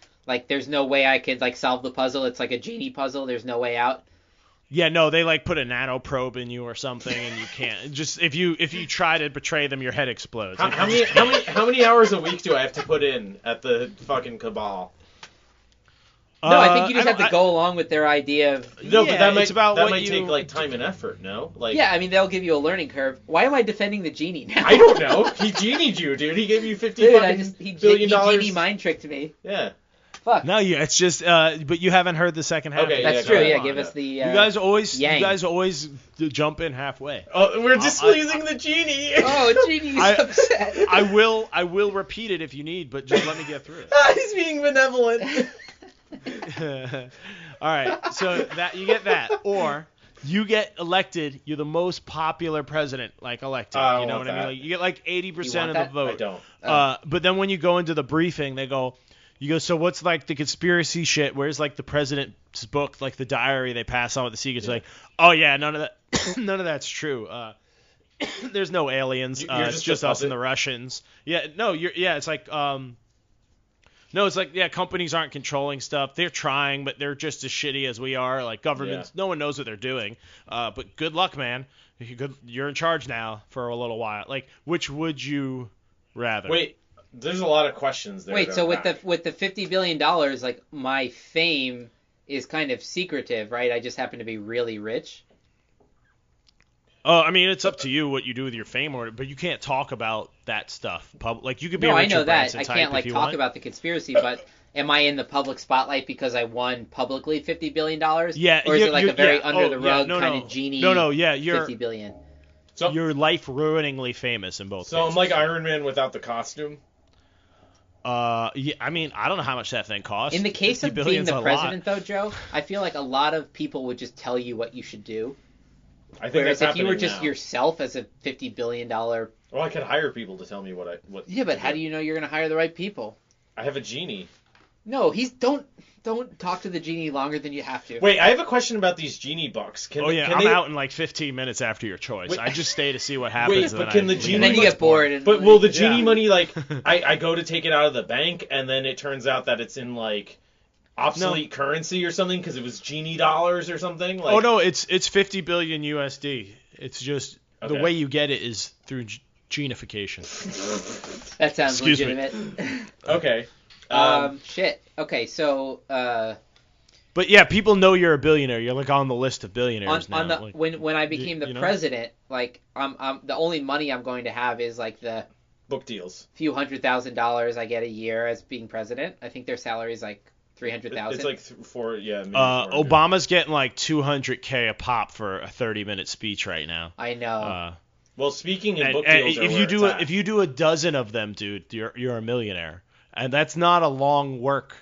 there's no way I could like solve the puzzle. It's like a genie puzzle. There's no way out. Yeah, no, they like put a nanoprobe in you or something, and you can't. Just if you try to betray them, your head explodes. How many hours a week do I have to put in at the fucking cabal? No, I think you just have to go along with their idea of. No, but that might you take like time and effort. No, like Yeah, I mean they'll give you a learning curve. Why am I defending the genie now? I don't know. He genied you, dude. He gave you 50 Dude, fucking billion dollars. He genie mind tricked me. Yeah. Fuck. No, it's just. But you haven't heard the second half. Okay, That's yeah, true. go Yeah, on, give yeah. us the. You guys always yang. jump in halfway. Oh, we're displeasing the genie. Oh, genie's upset. I will repeat it if you need, but just let me get through it. He's being benevolent. All right, so that you get that, or you get elected. You're the most popular president, elected. I You know want what I mean? that. Like, you get like 80% of the that? vote. I don't. But then when you go into the briefing, you go, so what's like the conspiracy shit? Where's like the president's book, like the diary they pass on with the secrets? Like, oh yeah, none of that, none of that's true. There's no aliens. You're It's just us and the Russians. Yeah, no, it's like, no, it's like, yeah, companies aren't controlling stuff. They're trying, but they're just as shitty as we are. Like governments, no one knows what they're doing. But good luck, man. You're in charge now for a little while. Like, which would you rather? Wait, there's a lot of questions there. Wait, so with the $50 billion, like my fame is kind of secretive, right? I just happen to be really rich. Oh, I mean, it's up to you what you do with your fame, but you can't talk about that stuff. Like, you could be a No, Richard I know that. Branson I type can't if like you talk want. about the conspiracy, but am I in the public spotlight because I won publicly $50 billion? Yeah, or is it like you're- a very yeah, under the rug no, kind no. of genie? No, yeah, you're $50 billion. So, you're life-ruiningly famous in both. so cases. I'm like Iron Man without the costume. Yeah, I mean, I don't know how much that thing costs. In the case 50 of being billion's the a president, though, Joe, I feel like a lot of people would just tell you what you should do. I think Whereas that's if you were happening just now. yourself as a $50 billion. Well, I could hire people to tell me what. Yeah, but how do you know you're going to hire the right people? I have a genie. No, don't talk to the genie longer than you have to. Wait, I have a question about these genie bucks. Can I'm out in like 15 minutes after your choice. Wait. I just stay to see what happens. Wait, and but then can the leave. genie- And then you get bored. And But will the genie Yeah. money, like, I go to take it out of the bank, and then it turns out that it's in, like, obsolete currency or something because it was genie dollars or something? Like, Oh no, it's 50 billion USD. It's just the Okay. way you get it is through genification. that sounds Excuse me. legitimate. Okay. Shit. Okay, so But yeah, people know you're a billionaire. You're like on the list of billionaires now. on the Like, when I became the you know? president, like I'm the only money I'm going to have is like the book deals. few $100,000 I get a year as being president. I think their salary is like $300,000. It's like maybe 400. Obama's getting like $200K a pop for a 30-minute speech right now. I know. Well, speaking in And, book and deals, if you do a dozen of them, dude, you're a millionaire, and that's not a long work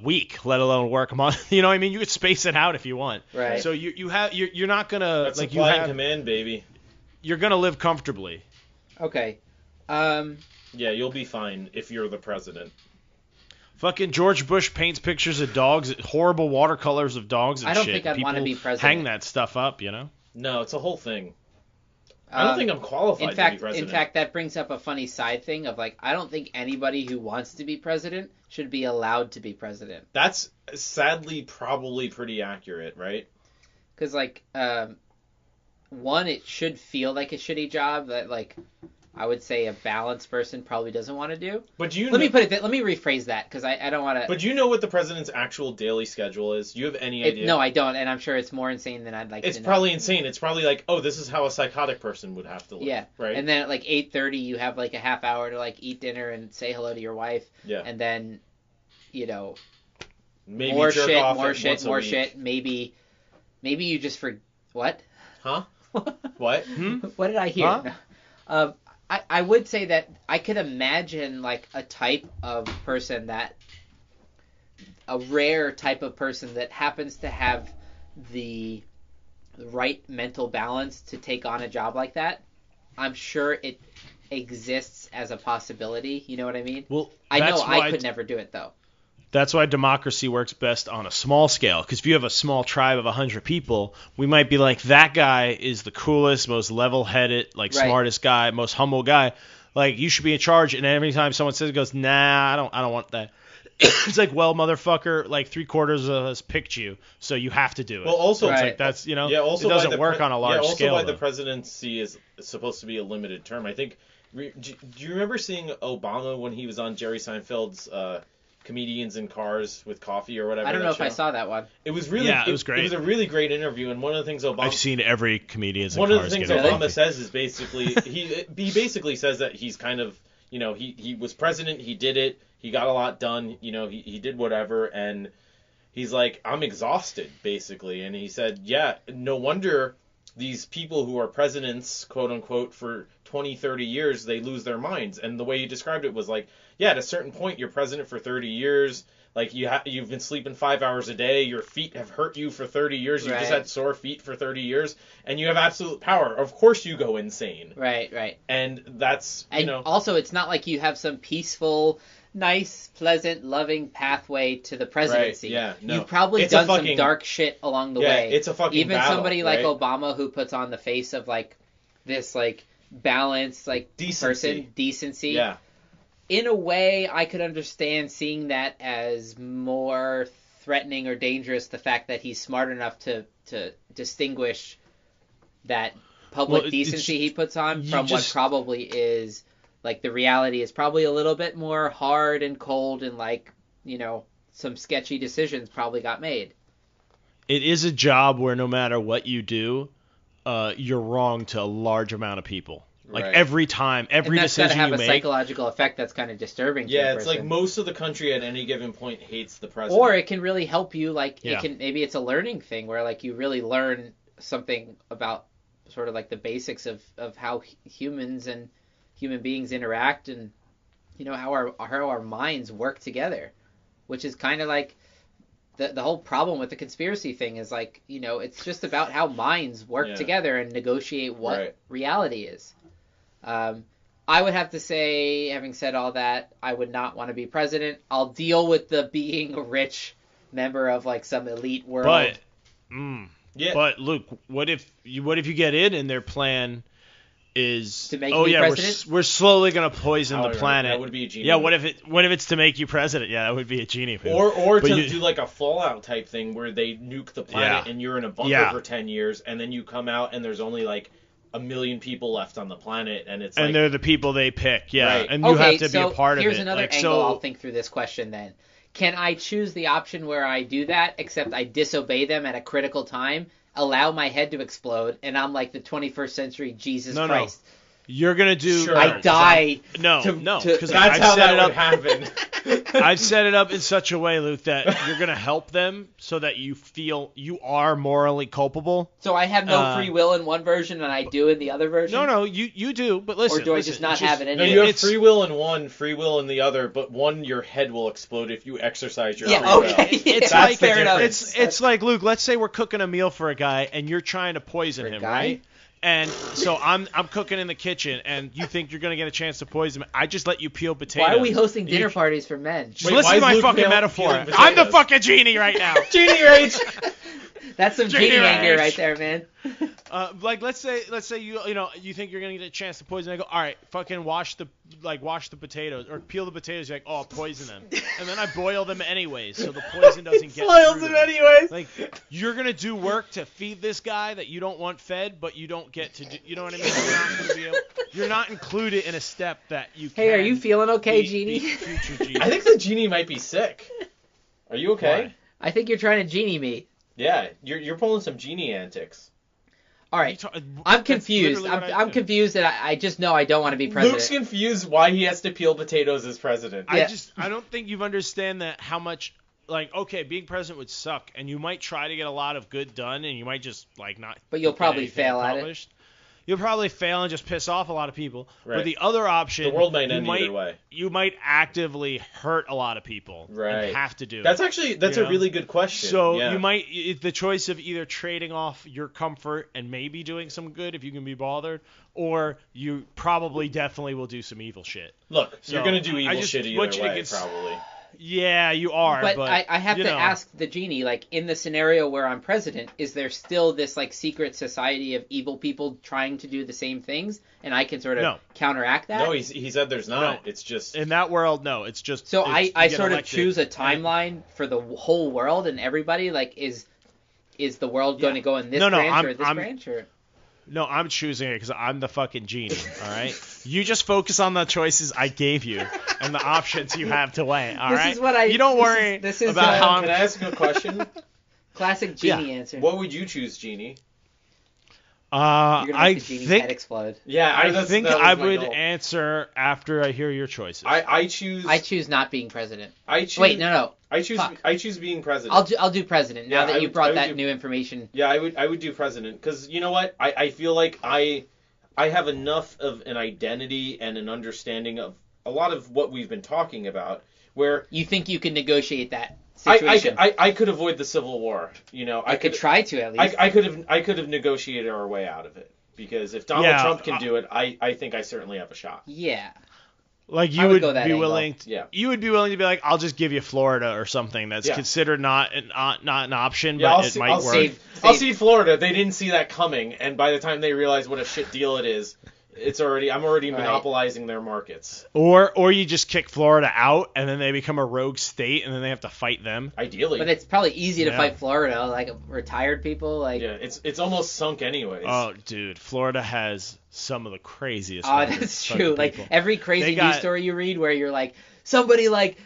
week, let alone work month. You know what I mean? You could space it out if you want. Right. So you're not gonna that's like supply and command, baby. you're gonna live comfortably. Okay. Yeah, you'll be fine if you're the president. Fucking George Bush paints pictures of dogs, horrible watercolors of dogs and I don't shit. think I'd wanna People be president. hang that stuff up, you know? No, it's a whole thing. I don't think I'm qualified to be president. In fact, that brings up a funny side thing of like I don't think anybody who wants to be president should be allowed to be president. That's sadly probably pretty accurate, right? Because like one, it should feel like a shitty job that like I would say a balanced person probably doesn't want to do. But you Let me rephrase that because I don't want to. But do you know what the president's actual daily schedule is? Do you have any idea? No, I don't, and I'm sure it's more insane than I'd like It's to know. probably insane. It's probably like, oh, this is how a psychotic person would have to live. Yeah. Right. And then at like 8:30, you have like a half hour to like eat dinner and say hello to your wife. Yeah. And then, you know, maybe more jerk shit, off more once shit, a more week. shit. Maybe you just what? Huh? What? What did I hear? Huh? I would say that I could imagine like a type of person a rare type of person that happens to have the right mental balance to take on a job like that. I'm sure it exists as a possibility. You know what I mean? Well, I know I could never do it though. That's why democracy works best on a small scale. Because if you have a small tribe of 100 people, we might be like, that guy is the coolest, most level-headed, like smartest guy, most humble guy. Like, you should be in charge. And every time someone says, it goes, nah, I don't want that. It's like, well, motherfucker, like 3/4 of us picked you, so you have to do it. Well, also, it's like that's yeah, also it doesn't work on a large scale. Also, why the presidency is supposed to be a limited term. I think. Do you remember seeing Obama when he was on Jerry Seinfeld's Comedians in Cars with Coffee or whatever? I don't know if I saw that one. It was really, it was great. It was a really great interview, and one of the things I've seen every Comedians in Cars. One of the things Obama says is basically he basically says that he's kind of he was president, he did it, he got a lot done, he did whatever, and he's like, I'm exhausted basically, and he said, yeah, no wonder these people who are presidents, quote unquote, for 20, 30 years, they lose their minds. And the way you described it was like, yeah, at a certain point, you're president for 30 years. Like, you've been sleeping 5 hours a day. Your feet have hurt you for 30 years. You just had sore feet for 30 years. And you have absolute power. Of course you go insane. Right. And that's, also, it's not like you have some peaceful, nice, pleasant, loving pathway to the presidency. Right, yeah, no. You've probably done some dark shit along the way. It's a fucking Even battle, somebody like Obama who puts on the face of, like, this, like, balanced, like, decency. Yeah. In a way, I could understand seeing that as more threatening or dangerous, the fact that he's smart enough to distinguish that public decency he puts on from what probably is, like, the reality is probably a little bit more hard and cold and, like, some sketchy decisions probably got made. It is a job where no matter what you do, you're wrong to a large amount of people. Like every time, every decision you make. And that's got to have a psychological effect that's kind of disturbing to Yeah, a it's person. like most of the country at any given point hates the president. Or it can really help you, like, maybe it's a learning thing where, like, you really learn something about sort of, like, the basics of how humans and human beings interact and, how our minds work together. Which is kind of like the whole problem with the conspiracy thing is, like, it's just about how minds work together and negotiate what reality is. I would have to say, having said all that, I would not want to be president. I'll deal with the being a rich member of, like, some elite world. But Luke, what if you get in and their plan is to make me president? we're slowly gonna poison the planet. That would be a genie. Yeah, what if it's to make you president? Yeah, that would be a genie move. Or to do like a Fallout type thing where they nuke the planet and you're in a bunker for 10 years and then you come out and there's only like 1 million people left on the planet and it's and they're the people they pick, Right. and you have to be a part of it. Here's another angle I'll think through this question then. Can I choose the option where I do that, except I disobey them at a critical time, allow my head to explode, and I'm like the 21st century Jesus Christ? No. You're gonna do. Sure. I die. No, because that's how that would happen. I've set it up in such a way, Luke, that you're gonna help them so that you feel you are morally culpable. So I have no free will in one version, and I do in the other version. No, you do. But listen, or do I just not have it anyway? No, you have free will in one, free will in the other, but one your head will explode if you exercise your free will. It's like fair enough. It's like, Luke, let's say we're cooking a meal for a guy and you're trying to poison him, right? And so I'm cooking in the kitchen, and you think you're gonna get a chance to poison me. I just let you peel potatoes. Why are we hosting dinner parties for men? Just listen to my fucking metaphor. I'm the fucking genie right now. Genie rage. That's some genie anger right there, man. Like let's say you think you're gonna get a chance to poison. I go, all right, fucking wash the potatoes or peel the potatoes. You're like, oh, I'll poison them, and then I boil them anyways, so the poison doesn't get boils through them them. anyways. Like you're gonna do work to feed this guy that you don't want fed, but you don't get to do. You know what I mean? You're not included in a step that you. Hey, are you feeling okay, Genie? Future Genie. I think the genie might be sick. Are you okay? Why? I think you're trying to genie me. Yeah, you're pulling some genie antics. All right, I'm confused. I'm confused that I just know I don't want to be president. Luke's confused why he has to peel potatoes as president. I don't think you understand that how much like, okay, being president would suck, and you might try to get a lot of good done, and you might just like not. But you'll get probably anything fail at it. accomplished. You'll probably fail and just piss off a lot of people. Right. But the other option, the world might end either way. You might actively hurt a lot of people and have to do it. That's a really good question. So you might the choice of either trading off your comfort and maybe doing some good if you can be bothered, or you probably definitely will do some evil shit. Look, you're gonna do evil shit either way, probably. Yeah, you are. But I have to ask the genie, like, in the scenario where I'm president, is there still this, like, secret society of evil people trying to do the same things, and I can sort of counteract that? No, he said there's not. No. It's just... In that world, no. It's just... So I sort of choose a timeline for the whole world and everybody? Like, is the world going to go in this branch or this branch? Or... No, I'm choosing it because I'm the fucking genie, all right? You just focus on the choices I gave you and the options you have to weigh, all right? You don't worry about how I'm... Can I ask you a question? Classic genie answer. What would you choose, genie? You're gonna make the genie's head explode. Yeah, I think I would answer after I hear your choices. I choose not being president. Wait, no. I choose being president. I'll do president now that you brought that new information. Yeah, I would do president because you know what? I feel like I have enough of an identity and an understanding of a lot of what we've been talking about where you think you can negotiate that situation. I could avoid the Civil War. You know, I could try to at least. I could have negotiated our way out of it because if Donald Trump can do it, I think I certainly have a shot. Yeah. Like you would be willing. You would be willing to be like, I'll just give you Florida or something that's considered not an option, but it might work. I'll see Florida. They didn't see that coming, and by the time they realize what a shit deal it is, I'm already monopolizing their markets. Or you just kick Florida out, and then they become a rogue state, and then they have to fight them. Ideally, but it's probably easy to fight Florida, like retired people. Like it's almost sunk anyways. Oh, dude, Florida has some of the craziest. Oh, that's true. Like every crazy news story you read, where you're like somebody like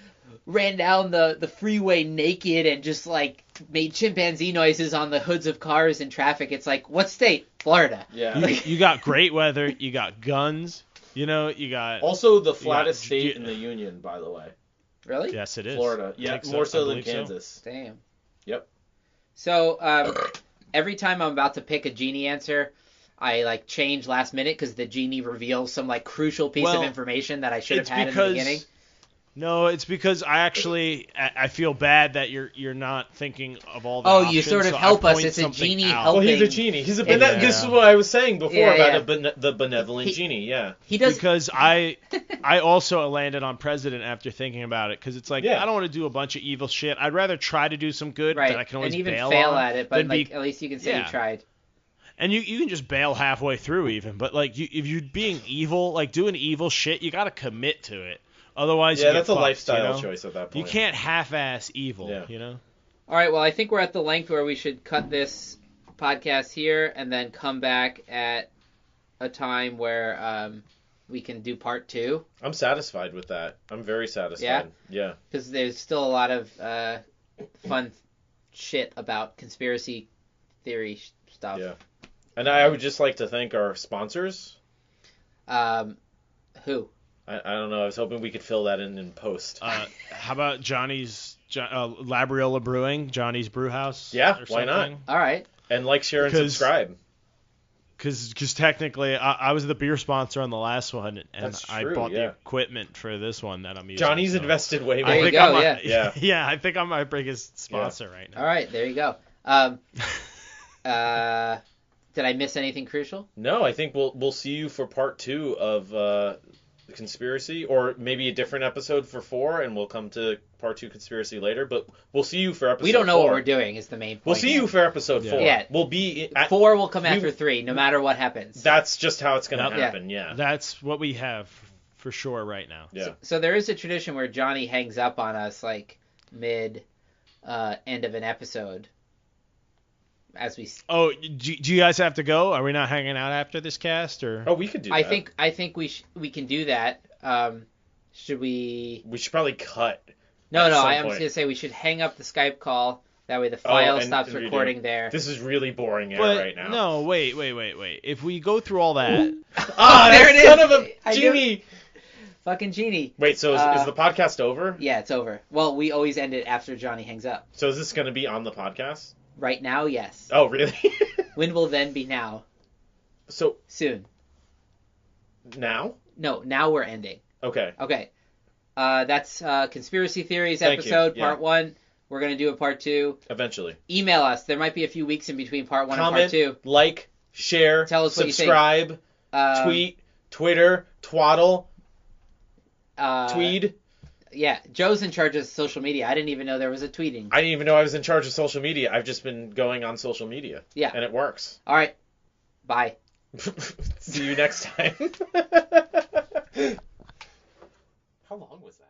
ran down the freeway naked and just like made chimpanzee noises on the hoods of cars in traffic. It's like, what state? Florida. Yeah. You got great weather. You got guns. You know, you got... Also the flattest state in the union, by the way. Really? Yes, it is. Florida. Yeah, more so than Kansas. So. Damn. Yep. So, every time I'm about to pick a genie answer, I, like, change last minute because the genie reveals some, like, crucial piece of information that I should have had in the beginning. No, it's because I feel bad that you're not thinking of all the options. You sort of help us. It's a genie helping. Well, he's a genie. He's a this is what I was saying before about the benevolent genie. Yeah. He does because I also landed on president after thinking about it because it's like I don't want to do a bunch of evil shit. I'd rather try to do some good that I can always bail on. And even fail at it, but like, at least you can say you tried. And you can just bail halfway through even, but like if you're being evil, like doing evil shit, you got to commit to it. Otherwise, that's a lifestyle choice at that point. You can't half-ass evil, you know? All right, well, I think we're at the length where we should cut this podcast here and then come back at a time where we can do part 2. I'm satisfied with that. I'm very satisfied. Yeah. Because there's still a lot of fun shit about conspiracy theory stuff. Yeah. And I would just like to thank our sponsors. Who? I don't know. I was hoping we could fill that in post. How about Johnny's Labriola Brewing, Johnny's Brew House? Yeah, why not? All right. And like, share, and subscribe. Because technically, I was the beer sponsor on the last one, and That's true, I bought the equipment for this one that I'm using. Johnny's invested way more. There you go, yeah, I think I'm my biggest sponsor right now. All right, there you go. Did I miss anything crucial? No, I think we'll see you for part 2 of the conspiracy, or maybe a different episode for 4, and we'll come to part 2 conspiracy later. But we'll see you for episode 4. We don't know what we're doing is the main point. We'll see you for episode 4. Yeah. We'll be 4 will come after 3, no matter what happens. That's just how it's going to happen. Yeah. That's what we have for sure right now. Yeah. So there is a tradition where Johnny hangs up on us like mid end of an episode. As we... Oh, do you guys have to go? Are we not hanging out after this cast, or? Oh, we could do that. I think we can do that. Should we? We should probably cut. No. I'm just gonna say we should hang up the Skype call. That way the file stops recording there. This is really boring right now. No, wait. If we go through all that, there it is. Son of a genie. Fucking Genie. Wait, so is the podcast over? Yeah, it's over. Well, we always end it after Johnny hangs up. So is this going to be on the podcast? Right now, yes. Oh, really? When will then be now? So soon. Now? No, now we're ending. Okay. Okay. That's Conspiracy Theories episode, part 1. We're going to do a part 2. Eventually. Email us. There might be a few weeks in between part 1 Comment, and part 2. Like, share, tell us subscribe, what you think. tweet, Twitter, twaddle, tweed. Yeah, Joe's in charge of social media. I didn't even know there was a tweeting. I didn't even know I was in charge of social media. I've just been going on social media. Yeah. And it works. All right. Bye. See you next time. How long was that?